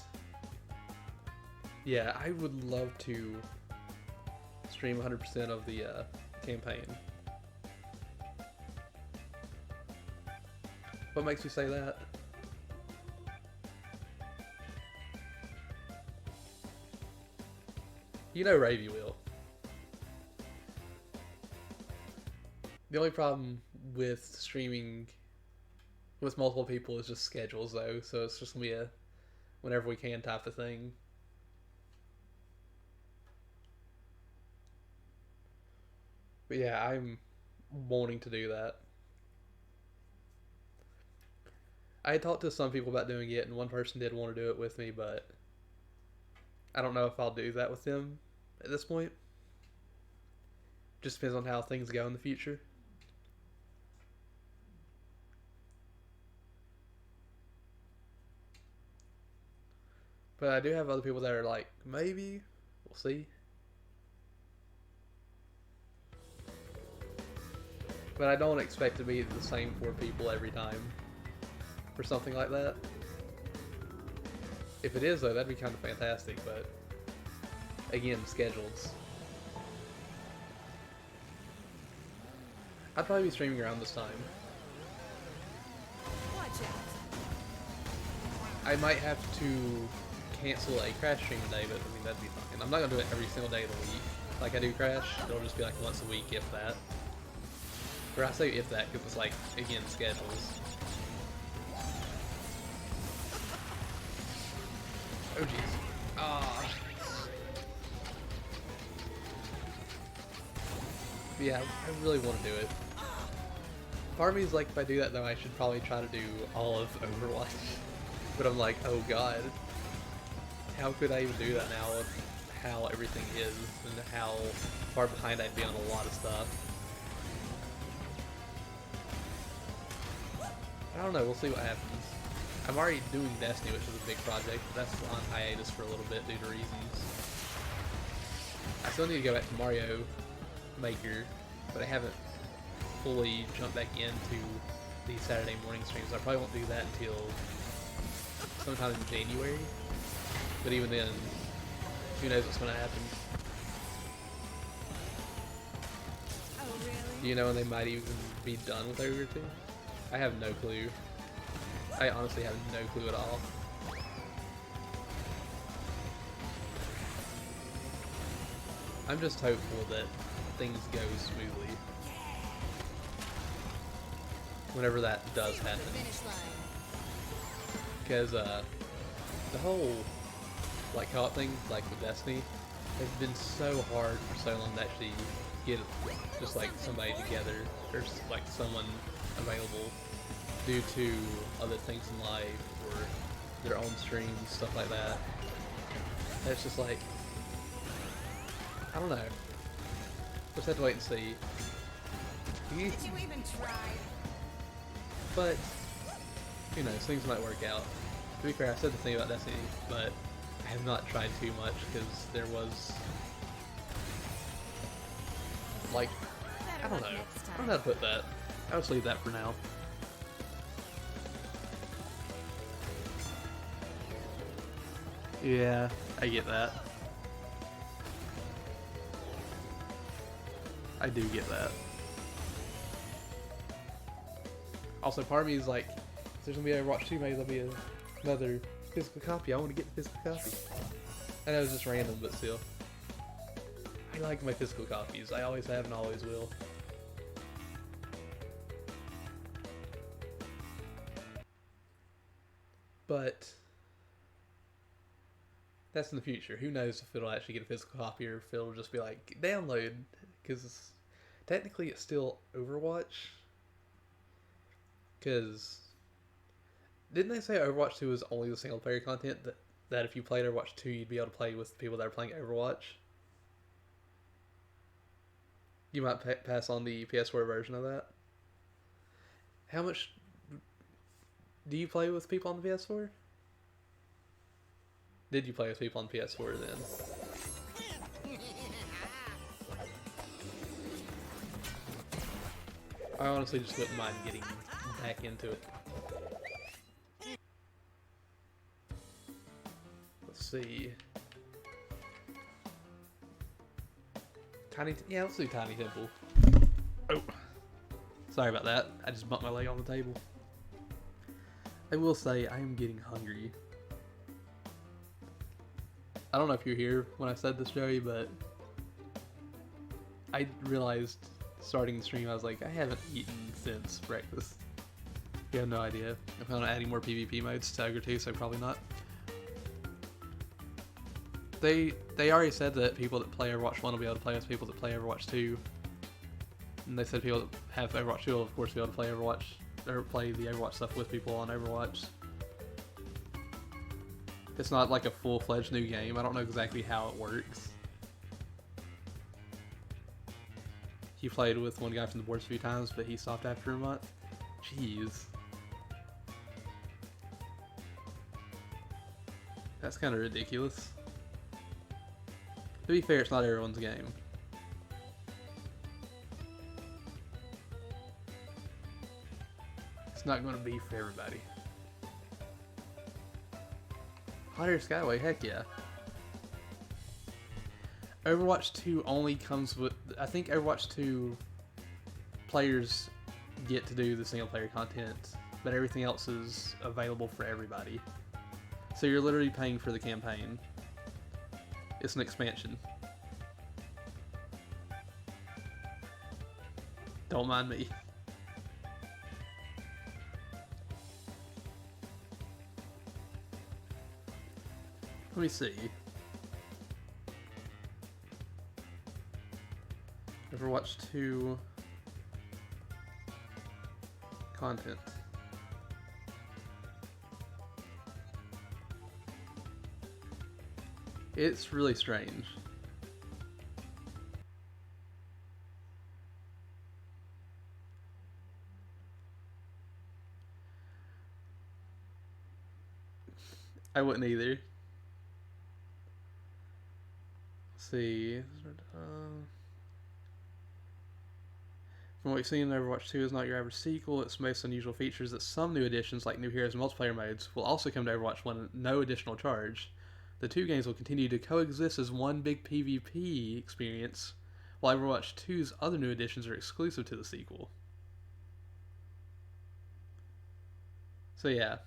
yeah, I would love to stream 100% of the campaign. What makes you say that? You know Ravy will. The only problem with streaming with multiple people is just schedules though, so it's just gonna be a whenever we can type of thing. But yeah, I'm wanting to do that. I had talked to some people about doing it, and one person did want to do it with me, but I don't know if I'll do that with them at this point. Just depends on how things go in the future. But I do have other people that are like, maybe, we'll see. But I don't expect to be the same 4 people every time for something like that. If it is though, that'd be kind of fantastic, but again, schedules. I'd probably be streaming around this time. Watch out. I might have to cancel a Crash stream today, but I mean, that'd be fine. I'm not gonna do it every single day of the week like I do Crash. It'll just be like once a week, if that. Or I say if that, because it's like, again, schedules. Oh jeez. Ah. Yeah, I really want to do it. Part of me is like, if I do that though, I should probably try to do all of Overwatch. But I'm like, oh god. How could I even do that now with how everything is and how far behind I'd be on a lot of stuff. I don't know, we'll see what happens. I'm already doing Destiny, which is a big project, but that's on hiatus for a little bit due to reasons. I still need to go back to Mario Maker, but I haven't fully jumped back into the Saturday morning streams. I probably won't do that until sometime in January. But even then, who knows what's going to happen. Oh, really? Do you know when they might even be done with Overwatch 2? I have no clue. I honestly have no clue at all. I'm just hopeful that things go smoothly. Whenever that does happen. Because the whole like co-op thing, like with Destiny, has been so hard for so long to actually get just like somebody together, or just, like someone available due to other things in life or their own streams, stuff like that. And it's just like, I don't know. Just have to wait and see. Did you even try? But who knows? Things might work out. To be fair, I said the thing about Destiny, but I have not tried too much because there was like, I don't know. I don't know how to put that. I'll just leave that for now. Yeah, I get that. I do get that. Also, part of me is like, if there's gonna be a Overwatch 2, maybe there'll be another physical copy. I want to get the physical copy. I know it's just random, but still. I like my physical copies. I always have and always will. But that's in the future. Who knows if it'll actually get a physical copy or if it'll just be like, download. Because technically it's still Overwatch. Because didn't they say Overwatch 2 is only the single player content? That if you played Overwatch 2, you'd be able to play with people that are playing Overwatch? You might pass on the PS4 version of that. How much Do you play with people on the PS4? Did you play with people on PS4 then? I honestly just wouldn't mind getting back into it. Let's see. Yeah, let's do Tiny Temple. Oh, sorry about that. I just bumped my leg on the table. I will say I am getting hungry. I don't know if you're here when I said this, Joey, but I realized starting the stream, I was like, I haven't eaten since breakfast. You have no idea. I plan on adding more PvP modes to Ogre 2, so probably not. They already said that people that play Overwatch 1 will be able to play with people that play Overwatch 2. And they said people that have Overwatch 2 will of course be able to play Overwatch, or play the Overwatch stuff with people on Overwatch. It's not like a full-fledged new game. I don't know exactly how it works. He played with one guy from the boards a few times, but he stopped after a month. Jeez. That's kind of ridiculous. To be fair, it's not everyone's game. It's not going to be for everybody. Hot Air Skyway, heck yeah. Overwatch 2 only comes with... I think Overwatch 2 players get to do the single player content, but everything else is available for everybody. So you're literally paying for the campaign. It's an expansion. Don't mind me. Let me see. Overwatch 2 content. It's really strange. I wouldn't either. Let's see. From what we've seen, Overwatch 2 is not your average sequel. Its most unusual features that some new additions, like new heroes and multiplayer modes, will also come to Overwatch 1 at no additional charge. The two games will continue to coexist as one big PvP experience, while Overwatch 2's other new additions are exclusive to the sequel. So yeah.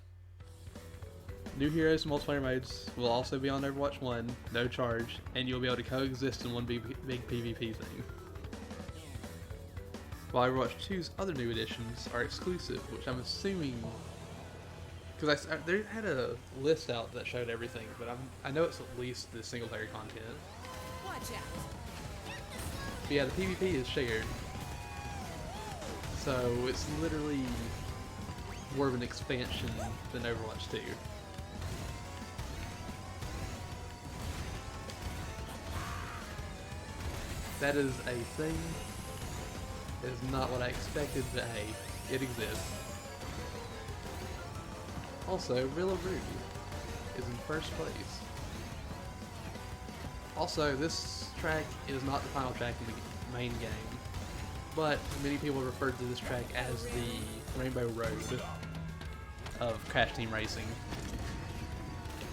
New heroes and multiplayer modes will also be on Overwatch 1, no charge, and you'll be able to coexist in one big PvP thing. While Overwatch 2's other new additions are exclusive, which I'm assuming... Because they had a list out that showed everything, but I know it's at least the single player content. Watch out. But yeah, the PvP is shared. So it's literally more of an expansion than Overwatch 2. That is a thing. It is not what I expected, but hey, it exists. Also, Rilla Rude is in first place. Also, this track is not the final track in the main game, but many people refer to this track as the Rainbow Road of Crash Team Racing.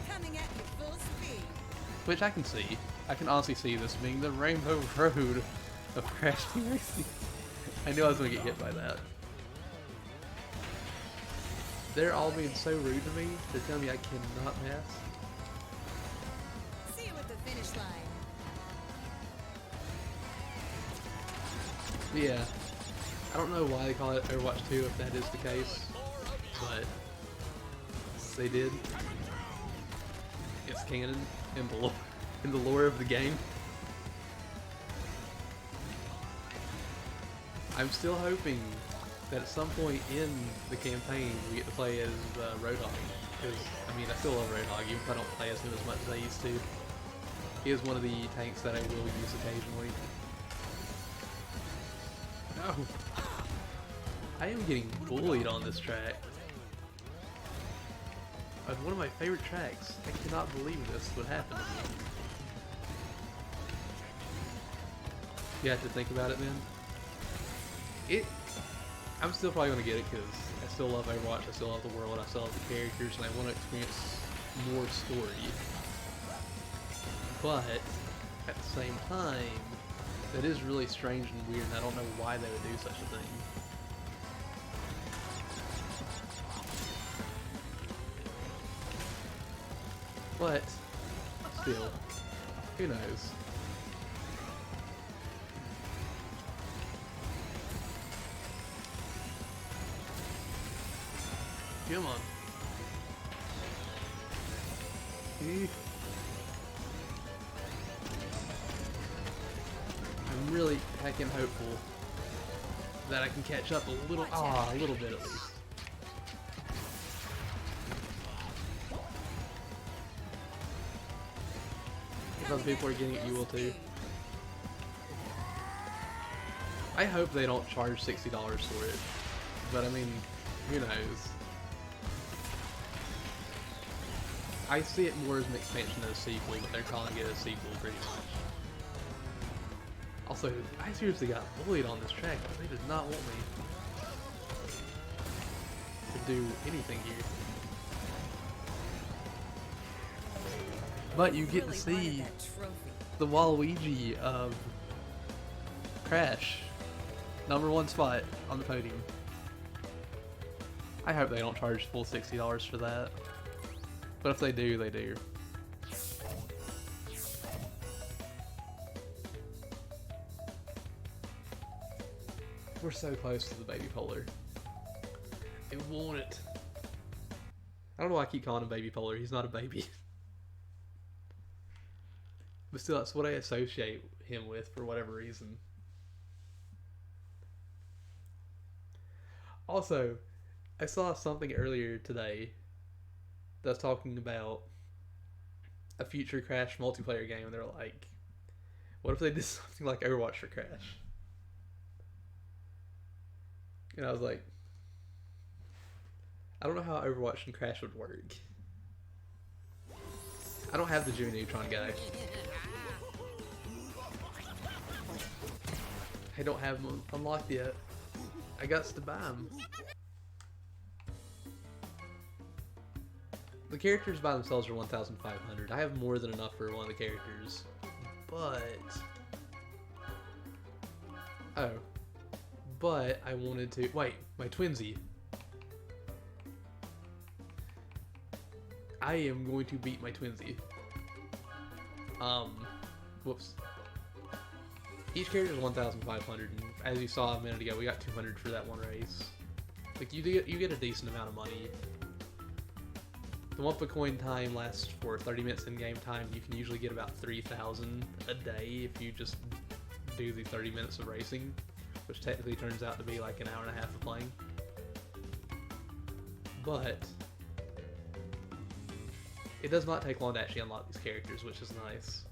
Coming at you full speed. Which I can see. I can honestly see this being the Rainbow Road of Crash Team Racing. I knew I was going to get hit by that. They're all being so rude to me. They're telling me I cannot pass. See you at the finish line. But yeah, I don't know why they call it Overwatch 2 if that is the case, but they did. It's canon in the lore of the game. I'm still hoping that at some point in the campaign we get to play as Roadhog, because I mean I still love Roadhog even if I don't play as him as much as I used to. He is one of the tanks that I will use occasionally. No! I am getting bullied on this track. one of my favorite tracks. I cannot believe this would happen to me. You have to think about it, man. I'm still probably gonna get it because I still love Overwatch, I still love the world, I still love the characters, and I want to experience more story. But at the same time, that is really strange and weird, and I don't know why they would do such a thing. But still, who knows? Come on. I'm really heckin' hopeful that I can catch up a little, a little bit at least. If other people are getting it, you will too. I hope they don't charge $60 for it, but I mean, who knows? I see it more as an expansion than a sequel, but they're calling it a sequel pretty much. Also, I seriously got bullied on this track. They did not want me to do anything here. But you get to see the Waluigi of Crash. #1 spot on the podium. I hope they don't charge full $60 for that. But if they do, they do. We're so close to the baby polar. I want it. I don't know why I keep calling him baby polar. He's not a baby. But still, that's what I associate him with for whatever reason. Also, I saw something earlier today that's talking about a future Crash multiplayer game, and they're like, what if they did something like Overwatch for Crash? And I was like, I don't know how Overwatch and Crash would work. I don't have the June Neutron guy. I don't have them unlocked yet. I got to buy them. The characters by themselves are 1,500. I have more than enough for one of the characters. But... oh. But I wanted to... wait, my twinsy. I am going to beat my twinsy. Whoops. Each character is 1,500, and as you saw a minute ago, we got 200 for that one race. Like, you get a decent amount of money. The 1 coin time lasts for 30 minutes in game time. You can usually get about 3,000 a day if you just do the 30 minutes of racing, which technically turns out to be like an hour and a half of playing. But it does not take long to actually unlock these characters, which is nice.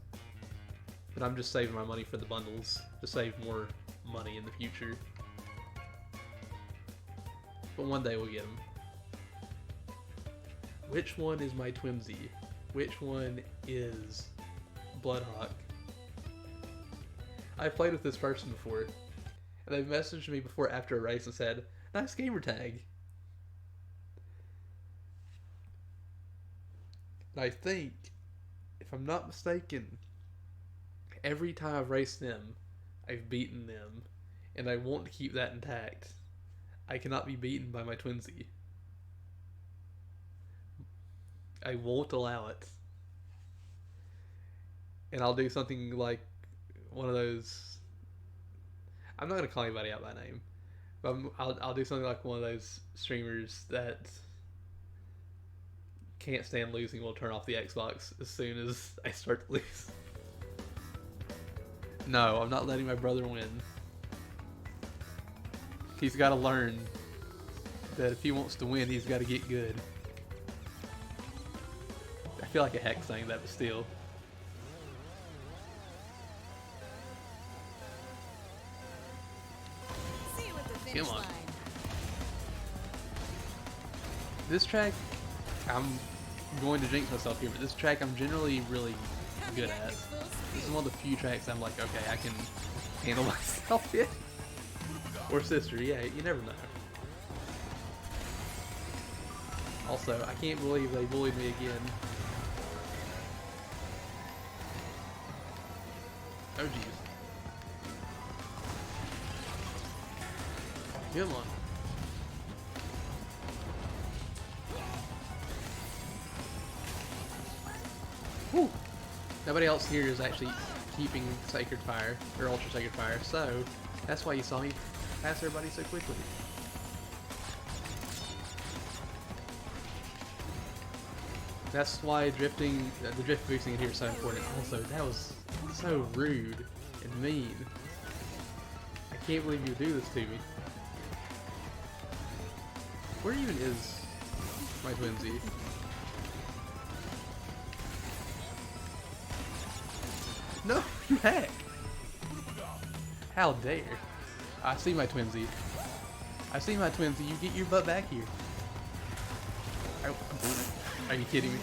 But I'm just saving my money for the bundles to save more money in the future. But one day we'll get them. Which one is my twinsy? Which one is Bloodhawk? I've played with this person before, and they've messaged me before after a race and said, "Nice gamer tag." And I think, if I'm not mistaken, every time I've raced them, I've beaten them, and I want to keep that intact. I cannot be beaten by my twinsy. I won't allow it. And I'll do something like one of those... I'm not going to call anybody out by name, but I'll do something like one of those streamers that can't stand losing will turn off the Xbox as soon as I start to lose. No, I'm not letting my brother win. He's got to learn that if he wants to win, he's got to get good. I feel like a heck saying that, but still. See you at the finish Come on. line. This track, going to jinx myself here, but this track I'm generally really good at. This is one of the few tracks I'm like, okay, I can handle myself here. Or sister, yeah, you never know. Also, I can't believe they bullied me again. Oh jeez. Come on. Whew. Nobody else here is actually keeping Sacred Fire, or Ultra Sacred Fire, so that's why you saw me pass everybody so quickly. That's why drifting, the drift boosting in here is so important. Also, that was so rude and mean. I can't believe you would do this to me. Where even is my twinsy? No, heck! How dare! I see my twinsy. I see my twinsy. You get your butt back here. Are you kidding me?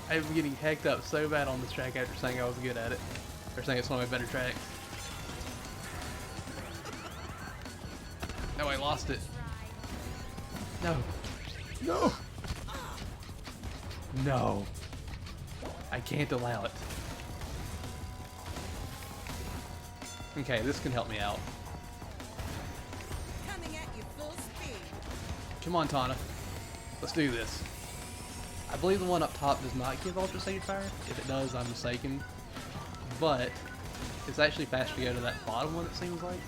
I'm getting hecked up so bad on this track after saying I was good at it. Or saying it's one of my better tracks. No, I lost it. No. No! No. I can't allow it. Okay, this can help me out. Coming at you full speed. Come on, Tana. Let's do this. I believe the one up top does not give Ultra Sacred Fire. If it does, I'm mistaken. But it's actually faster to go to that bottom one, it seems like.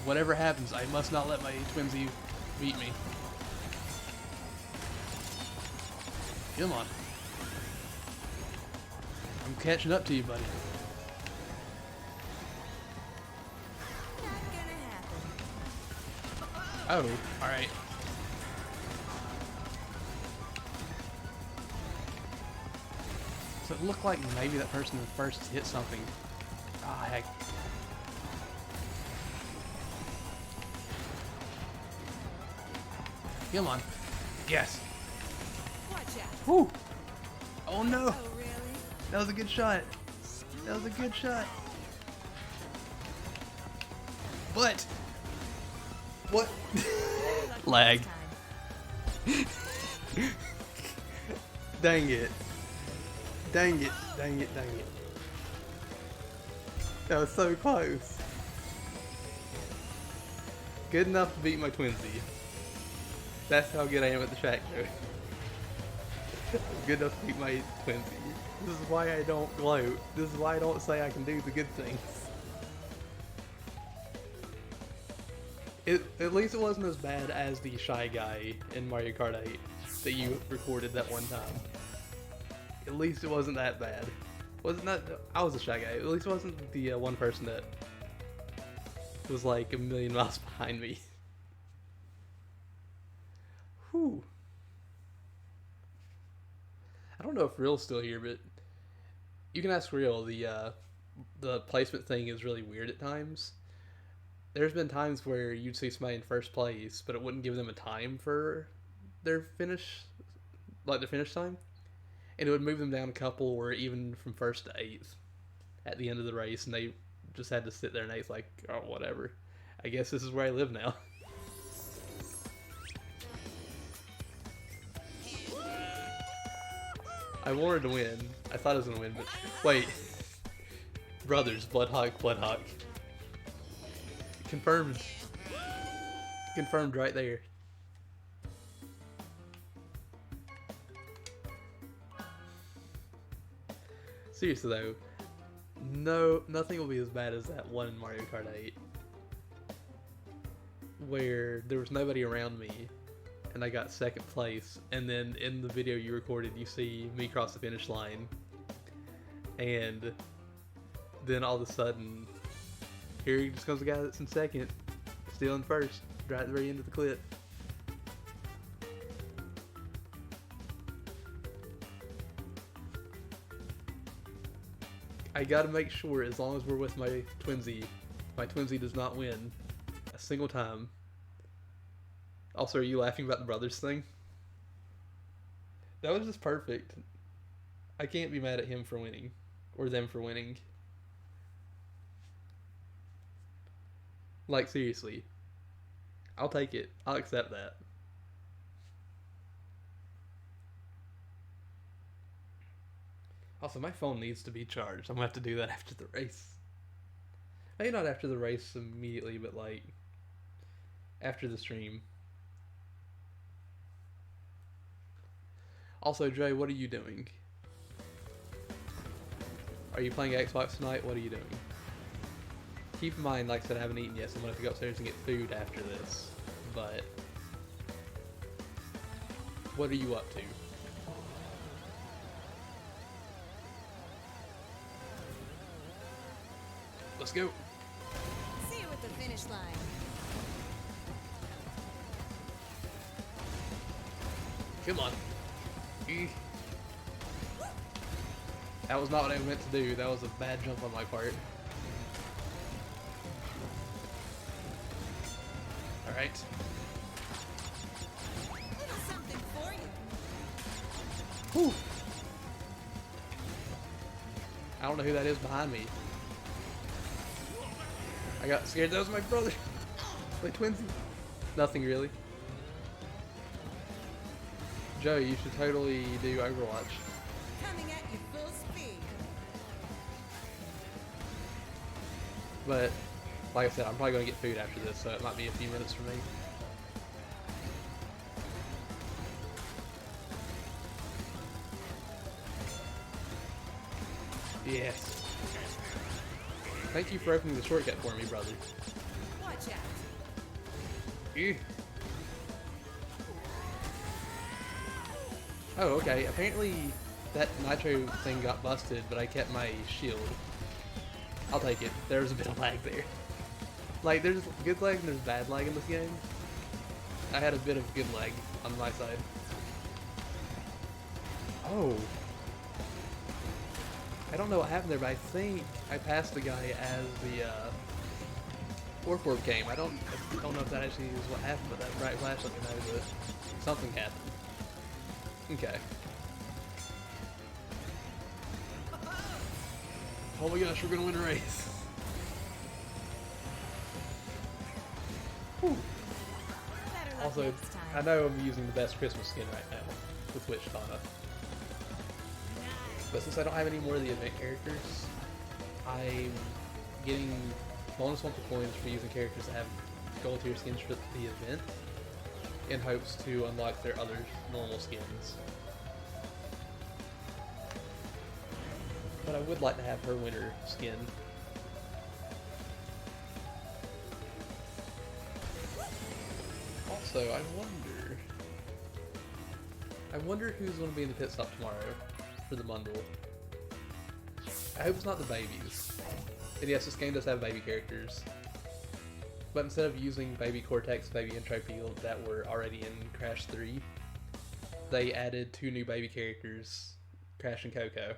Whatever happens, I must not let my twinsy beat me. Come on. I'm catching up to you, buddy. Not gonna happen. Oh, alright. So it looked like maybe that person first hit something. Ah, heck. Come on. Yes. Watch out. Whew. Oh no. Oh, really? That was a good shot. That was a good shot. But. What? Lag. Dang it. Dang it. Dang it. Dang it. That was so close. Good enough to beat my twinsy. That's how good I am at the track, though. Good enough to beat my twinsy. This is why I don't gloat. This is why I don't say I can do the good things. At least it wasn't as bad as the Shy Guy in Mario Kart 8 that you recorded that one time. At least it wasn't that bad. Wasn't that? I was a Shy Guy. At least it wasn't the one person that was like a million miles behind me. Whew. I don't know if Real's still here, but you can ask Real. The placement thing is really weird at times. There's been times where you'd see somebody in first place, but it wouldn't give them a time for their finish, like their finish time, and it would move them down a couple, or even from first to 8th at the end of the race, and they just had to sit there and 8th, like, oh, whatever. I guess this is where I live now. I wanted to win. I thought I was gonna win, but wait. Brothers, Bloodhawk, Bloodhawk. Confirmed. Confirmed right there. Seriously though, no, nothing will be as bad as that one in Mario Kart 8, where there was nobody around me, and I got second place, and then in the video you recorded, you see me cross the finish line, and then all of a sudden, here just comes the guy that's in second, still in first, right at the very end of the clip. I gotta make sure, as long as we're with my twinsy does not win a single time. Also, are you laughing about the brothers thing? That was just perfect. I can't be mad at him for winning. Or them for winning. Like, seriously. I'll take it. I'll accept that. Also, my phone needs to be charged. I'm gonna have to do that after the race. Maybe not after the race immediately, but like after the stream. Also, Jay, what are you doing? Are you playing Xbox tonight? What are you doing? Keep in mind, like I said, I haven't eaten yet, so I'm gonna have to go upstairs and get food after this. But what are you up to? Let's go. See you at the finish line. Come on. Eek. That was not what I meant to do. That was a bad jump on my part. Alright. Little something for you. Whew. I don't know who that is behind me. I got scared. That was my brother. My twinsie. Nothing really. Joe, you should totally do Overwatch. Coming at you full speed. But, like I said, I'm probably going to get food after this, so it might be a few minutes for me. Yes. Thank you for opening the shortcut for me, brother. Watch out. Ew. Oh, okay. Apparently that Nitro thing got busted, but I kept my shield. I'll take it. There was a bit of lag there. Like, there's good lag and there's bad lag in this game. I had a bit of good lag on my side. Oh. I don't know what happened there, but I think I passed the guy as the Orb came. I don't know if that actually is what happened, but that bright flash let me know that something happened. Okay. Oh my gosh, we're gonna win a race. Whew. Better luck Also, next time. I know I'm using the best Christmas skin right now with Wichita. But since I don't have any more of the event characters, I'm getting bonus 1 coins for using characters that have gold tier skins for the event in hopes to unlock their other normal skins. But I would like to have her winter skin. Also, I wonder who's going to be in the pit stop tomorrow for the bundle. I hope it's not the babies. And yes, this game does have baby characters. But instead of using Baby Cortex, Baby Intro Field that were already in Crash 3, they added 2 new baby characters, Crash and Coco.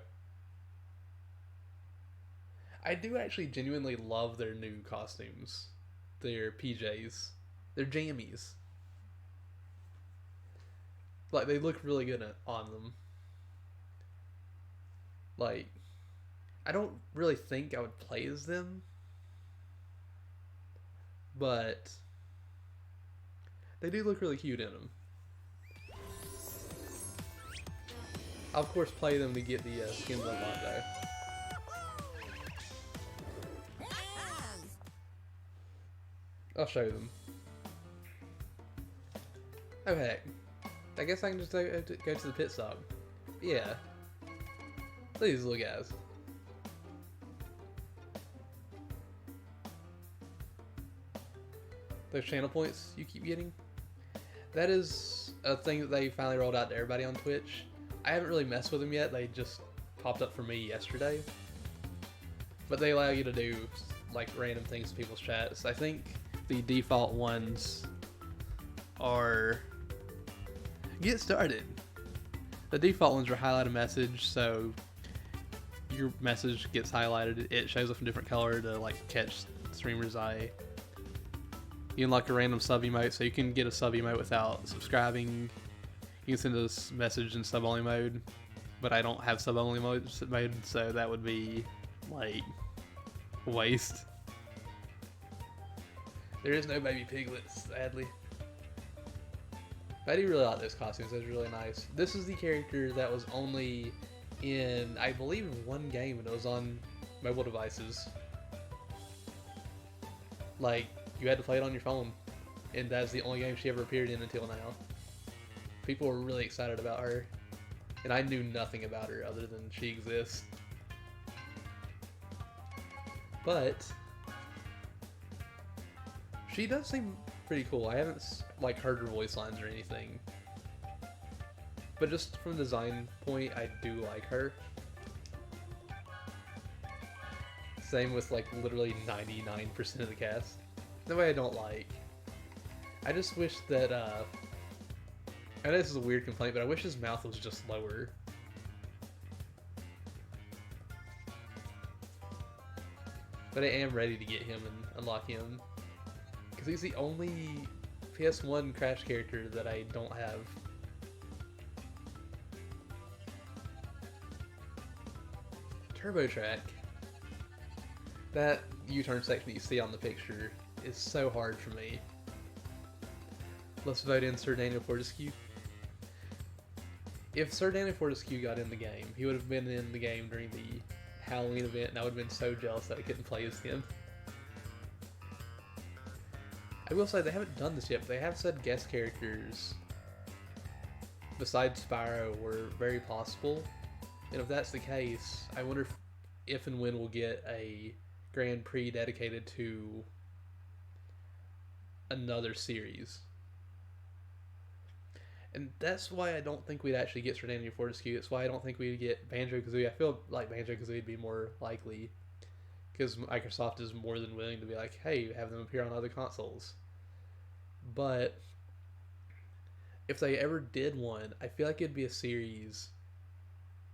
I do actually genuinely love their new costumes. Their PJs. Their jammies. Like, they look really good on them. Like, I don't really think I would play as them, but they do look really cute in them. I'll of course play them to get the skins unlocked though. I'll show them. Okay, I guess I can just go to the pit stop. Yeah. Look at these little guys. Those channel points you keep getting. That is a thing that they finally rolled out to everybody on Twitch. I haven't really messed with them yet. They just popped up for me yesterday. But they allow you to do like random things in people's chats. I think the default ones are get started. The default ones are highlight a message, so your message gets highlighted. It shows up in a different color to like catch the streamer's eye. You unlock a random sub emote, so you can get a sub emote without subscribing. You can send us a message in sub only mode, but I don't have sub only mode, so that would be like waste. There is no baby piglets, sadly. But I do really like those costumes. Those are really nice. This is the character that was only in, I believe, one game, and it was on mobile devices. Like, you had to play it on your phone, and that's the only game she ever appeared in until now. People were really excited about her, and I knew nothing about her other than she exists. But she does seem pretty cool. I haven't like heard her voice lines or anything, but just from a design point, I do like her. Same with like literally 99% of the cast. The way I don't like. I just wish that I know this is a weird complaint, but I wish his mouth was just lower. But I am ready to get him and unlock him, because he's the only PS1 Crash character that I don't have. Turbo Track. That U-turn section that you see on the picture is so hard for me. Let's vote in Sir Daniel Fortescue. If Sir Daniel Fortescue got in the game, he would have been in the game during the Halloween event, and I would have been so jealous that I couldn't play as him. I will say they haven't done this yet, but they have said guest characters besides Spyro were very possible. And if that's the case, I wonder if and when we'll get a Grand Prix dedicated to another series. And that's why I don't think we'd actually get Sir Daniel Fortescue. It's why I don't think we'd get Banjo-Kazooie. I feel like Banjo-Kazooie would be more likely, because Microsoft is more than willing to be like, hey, have them appear on other consoles. But if they ever did one, I feel like it'd be a series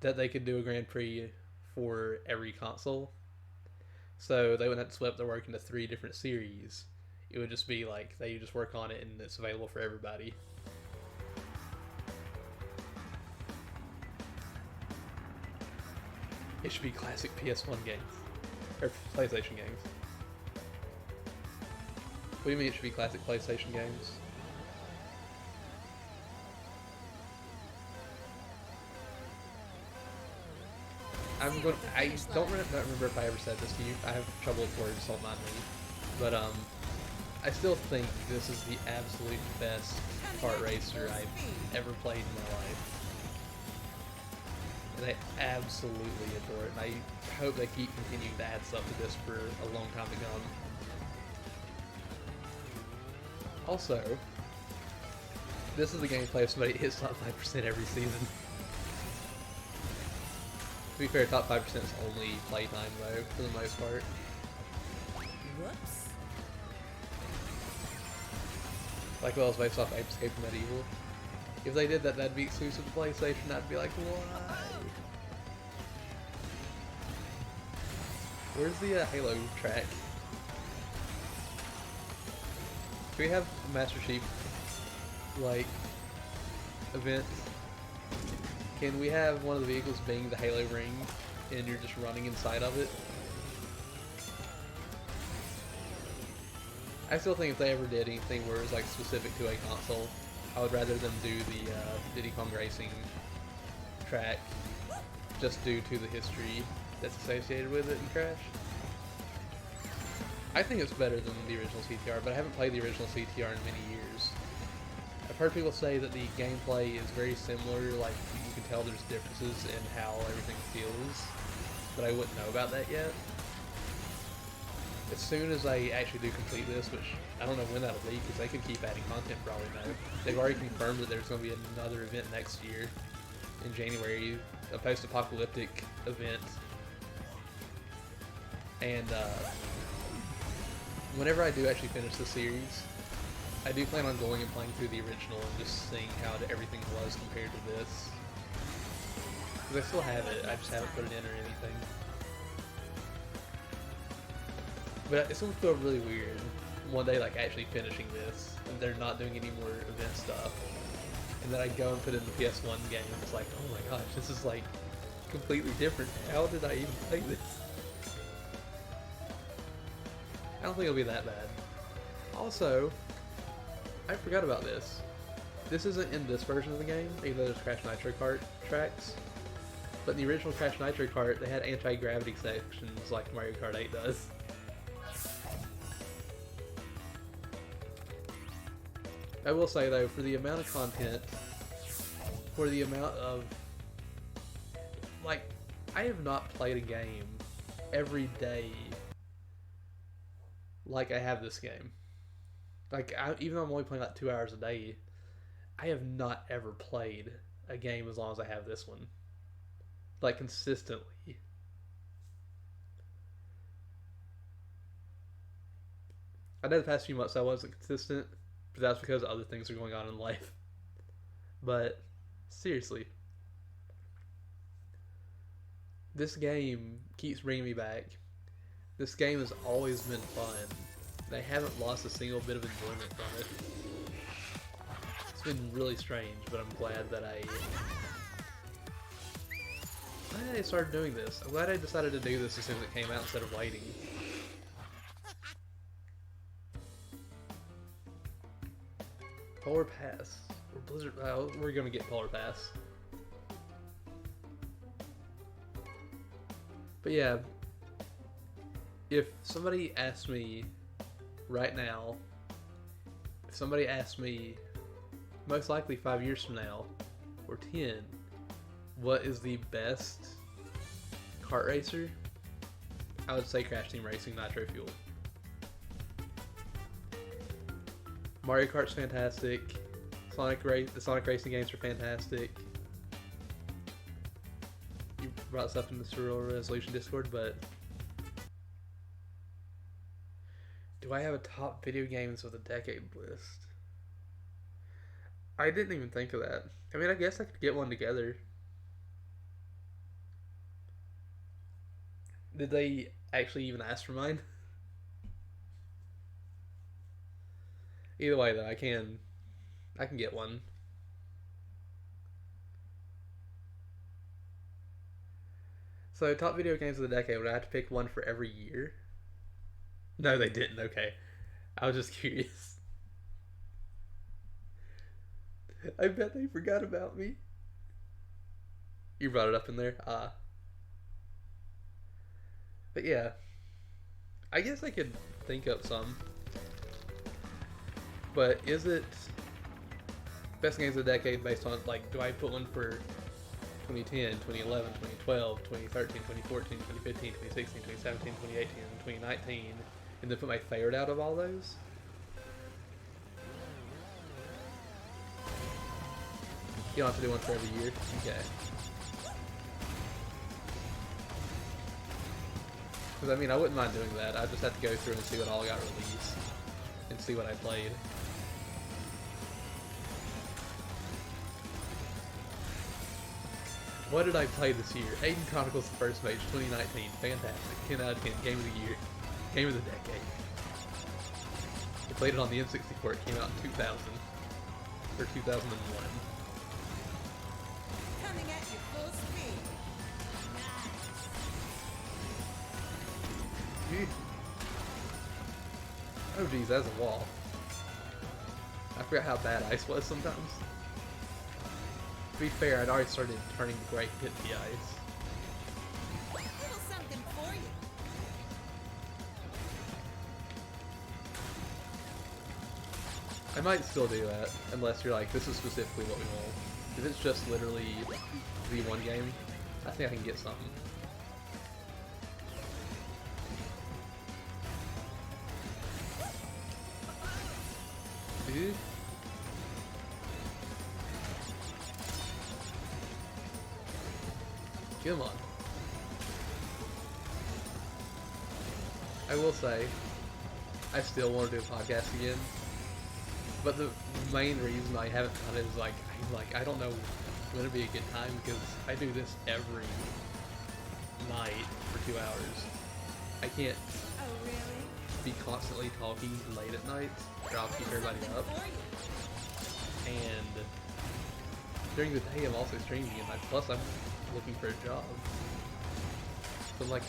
that they could do a Grand Prix for every console. So they wouldn't have to split up their work into 3 different series. It would just be like, they just work on it and it's available for everybody. It should be classic PS1 games. Or PlayStation games. What do you mean it should be classic PlayStation games? I don't remember if I ever said this to you. I have trouble with words, don't mind me. But I still think this is the absolute best kart racer I've ever played in my life. And I absolutely adore it, and I hope they keep continuing to add stuff to this for a long time to come. Also, this is the gameplay of somebody who hits top 5% every season. To be fair, top 5% is only playtime though, for the most part. Whoops. Like, well, it's based off Escape from Medieval. If they did that, that'd be exclusive to PlayStation. I'd be like, why? Where's the Halo track? Do we have Master Chief, like, event? Can we have one of the vehicles being the Halo ring, and you're just running inside of it? I still think if they ever did anything where it was like specific to a console, I would rather them do the Diddy Kong Racing track, just due to the history that's associated with it in Crash. I think it's better than the original CTR, but I haven't played the original CTR in many years. I've heard people say that the gameplay is very similar, like you can tell there's differences in how everything feels, but I wouldn't know about that yet. As soon as I actually do complete this, which I don't know when that'll be, because they can keep adding content for all we know. They've already confirmed that there's going to be another event next year, in January, a post-apocalyptic event. And whenever I do actually finish the series, I do plan on going and playing through the original and just seeing how everything was compared to this. Because I still have it, I just haven't put it in or anything. But it's going to feel really weird one day like actually finishing this, and they're not doing any more event stuff. And then I go and put in the PS1 game, and it's like, oh my gosh, this is like completely different. How did I even play this? I don't think it'll be that bad. Also, I forgot about this. This isn't in this version of the game, even though there's Crash Nitro Kart tracks. But in the original Crash Nitro Kart, they had anti-gravity sections like Mario Kart 8 does. I will say though, for the amount of content, for the amount of... Like, I have not played a game every day like I have this game. Like, even though I'm only playing like 2 hours a day, I have not ever played a game as long as I have this one. Like, consistently. I know the past few months I wasn't consistent, but that's because other things are going on in life. But, seriously. This game keeps bringing me back. This game has always been fun. I haven't lost a single bit of enjoyment from it. It's been really strange, but I'm glad that I started doing this. I'm glad I decided to do this as soon as it came out instead of waiting. Polar Pass. Or Blizzard. We're gonna get Polar Pass. But yeah, if somebody asks me right now, if somebody asks me, most likely 5 years from now, or 10, what is the best kart racer? I would say Crash Team Racing Nitro Fueled. Mario Kart's fantastic. The Sonic Racing games are fantastic. You brought stuff in the Serial Resolution Discord, but do I have a top video games of the decade list? I didn't even think of that. I mean, I guess I could get one together. Did they actually even ask for mine? Either way, though, I can get one. So, top video games of the decade, would I have to pick one for every year? No, they didn't. Okay. I was just curious. I bet they forgot about me. You brought it up in there? But yeah. I guess I could think up some. But is it best games of the decade based on, like, do I put one for 2010, 2011, 2012, 2013, 2014, 2015, 2016, 2017, 2018, and 2019, and then put my favorite out of all those? You don't have to do one for every year? Okay. Because, I mean, I wouldn't mind doing that. I just have to go through and see what all got released, and see what I played. What did I play this year? Aiden Chronicles the First Page, 2019. Fantastic. 10 out of 10. Game of the year. Game of the decade. I played it on the N64. It came out in 2000. Or 2001. Coming at you full speed. Oh geez, that's a wall. I forgot how bad ice was sometimes. To be fair, I'd already started turning the great hit the ice. Little something for you. I might still do that, unless you're like, this is specifically what we want. If it's just literally the one game, I think I can get something. Dude. Come on. I will say, I still want to do a podcast again, but the main reason I haven't done it is I don't know when it'd be a good time, because I do this every night for 2 hours. I can't. Oh, really? be constantly talking late at night, or I'll keep everybody up. And during the day, I'm also streaming, and plus I'm looking for a job. So like,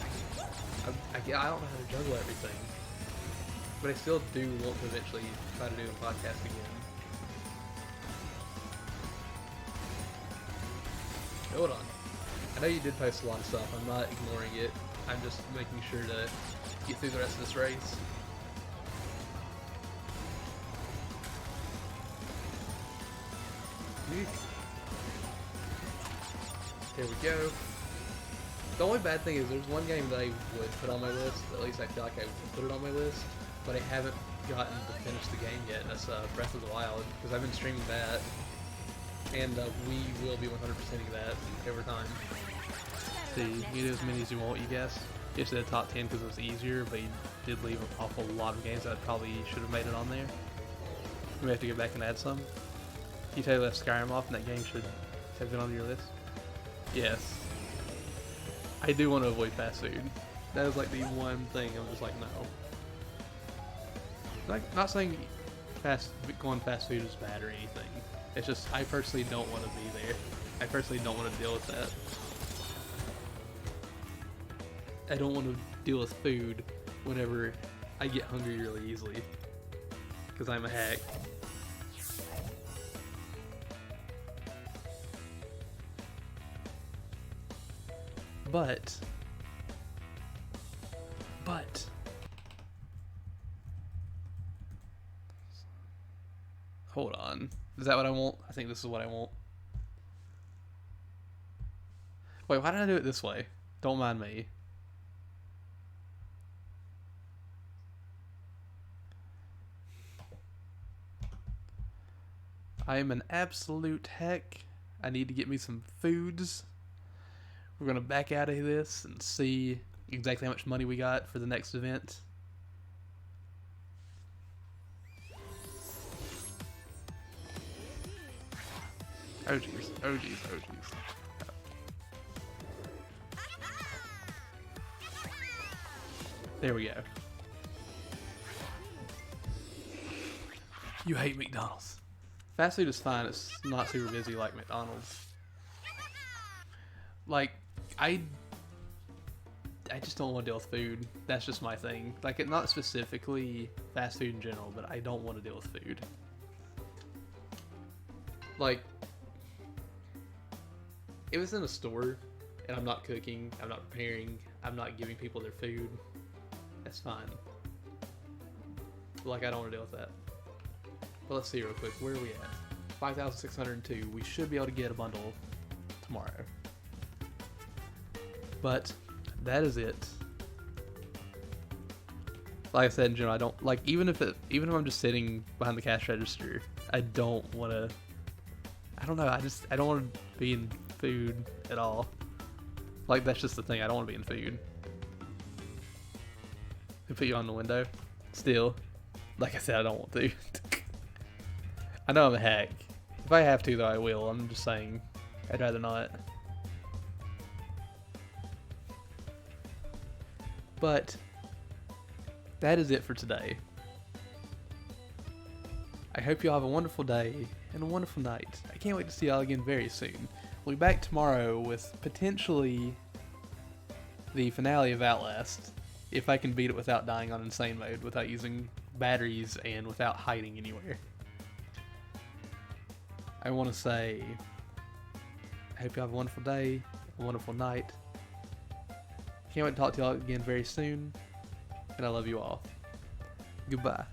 I don't know how to juggle everything, but I still do want to eventually try to do a podcast again. Hold on. I know you did post a lot of stuff. I'm not ignoring it. I'm just making sure to get through the rest of this race. Here we go. The only bad thing is there's one game that I would put on my list. At least I feel like I would put it on my list. But I haven't gotten to finish the game yet. And that's Breath of the Wild. Because I've been streaming that. And we will be 100%ing that over time. See, you do as many as you want, you guess. You just did a top 10 because it was easier, but you did leave an awful lot of games that probably should have made it on there. We may have to go back and add some. You totally left Skyrim off, and that game should have been on your list. Yes. I do want to avoid fast food. That is like the one thing I'm just like, no. Like, not saying going fast food is bad or anything. It's just, I personally don't want to be there. I personally don't want to deal with that. I don't want to deal with food whenever I get hungry really easily. Because I'm a hack. But hold on. Is that what I want? I think this is what I want. Wait, why did I do it this way? Don't mind me. I am an absolute heck. I need to get me some foods. We're going to back out of this and see exactly how much money we got for the next event. Oh jeez, oh jeez, oh jeez. There we go. You hate McDonald's. Fast food is fine, it's not super busy like McDonald's. Like, I just don't want to deal with food. That's just my thing. Like, not specifically fast food in general, but I don't want to deal with food. Like, if it's in a store and I'm not cooking, I'm not preparing, I'm not giving people their food, that's fine. But like, I don't want to deal with that. But let's see real quick, where are we at? 5,602. We should be able to get a bundle tomorrow. But that is it. Like I said in general, I don't like, even if I'm just sitting behind the cash register, I don't want to. I don't know. I don't want to be in food at all. Like, that's just the thing. I don't want to be in food. They put you on the window. Still, like I said, I don't want to. I know I'm a hack. If I have to, though, I will. I'm just saying, I'd rather not. But that is it for today. I hope you all have a wonderful day and a wonderful night. I can't wait to see y'all again very soon. We'll be back tomorrow with potentially the finale of Outlast, if I can beat it without dying on insane mode, without using batteries, and without hiding anywhere. I want to say, I hope you have a wonderful day, a wonderful night. Can't wait to talk to y'all again very soon, and I love you all. Goodbye.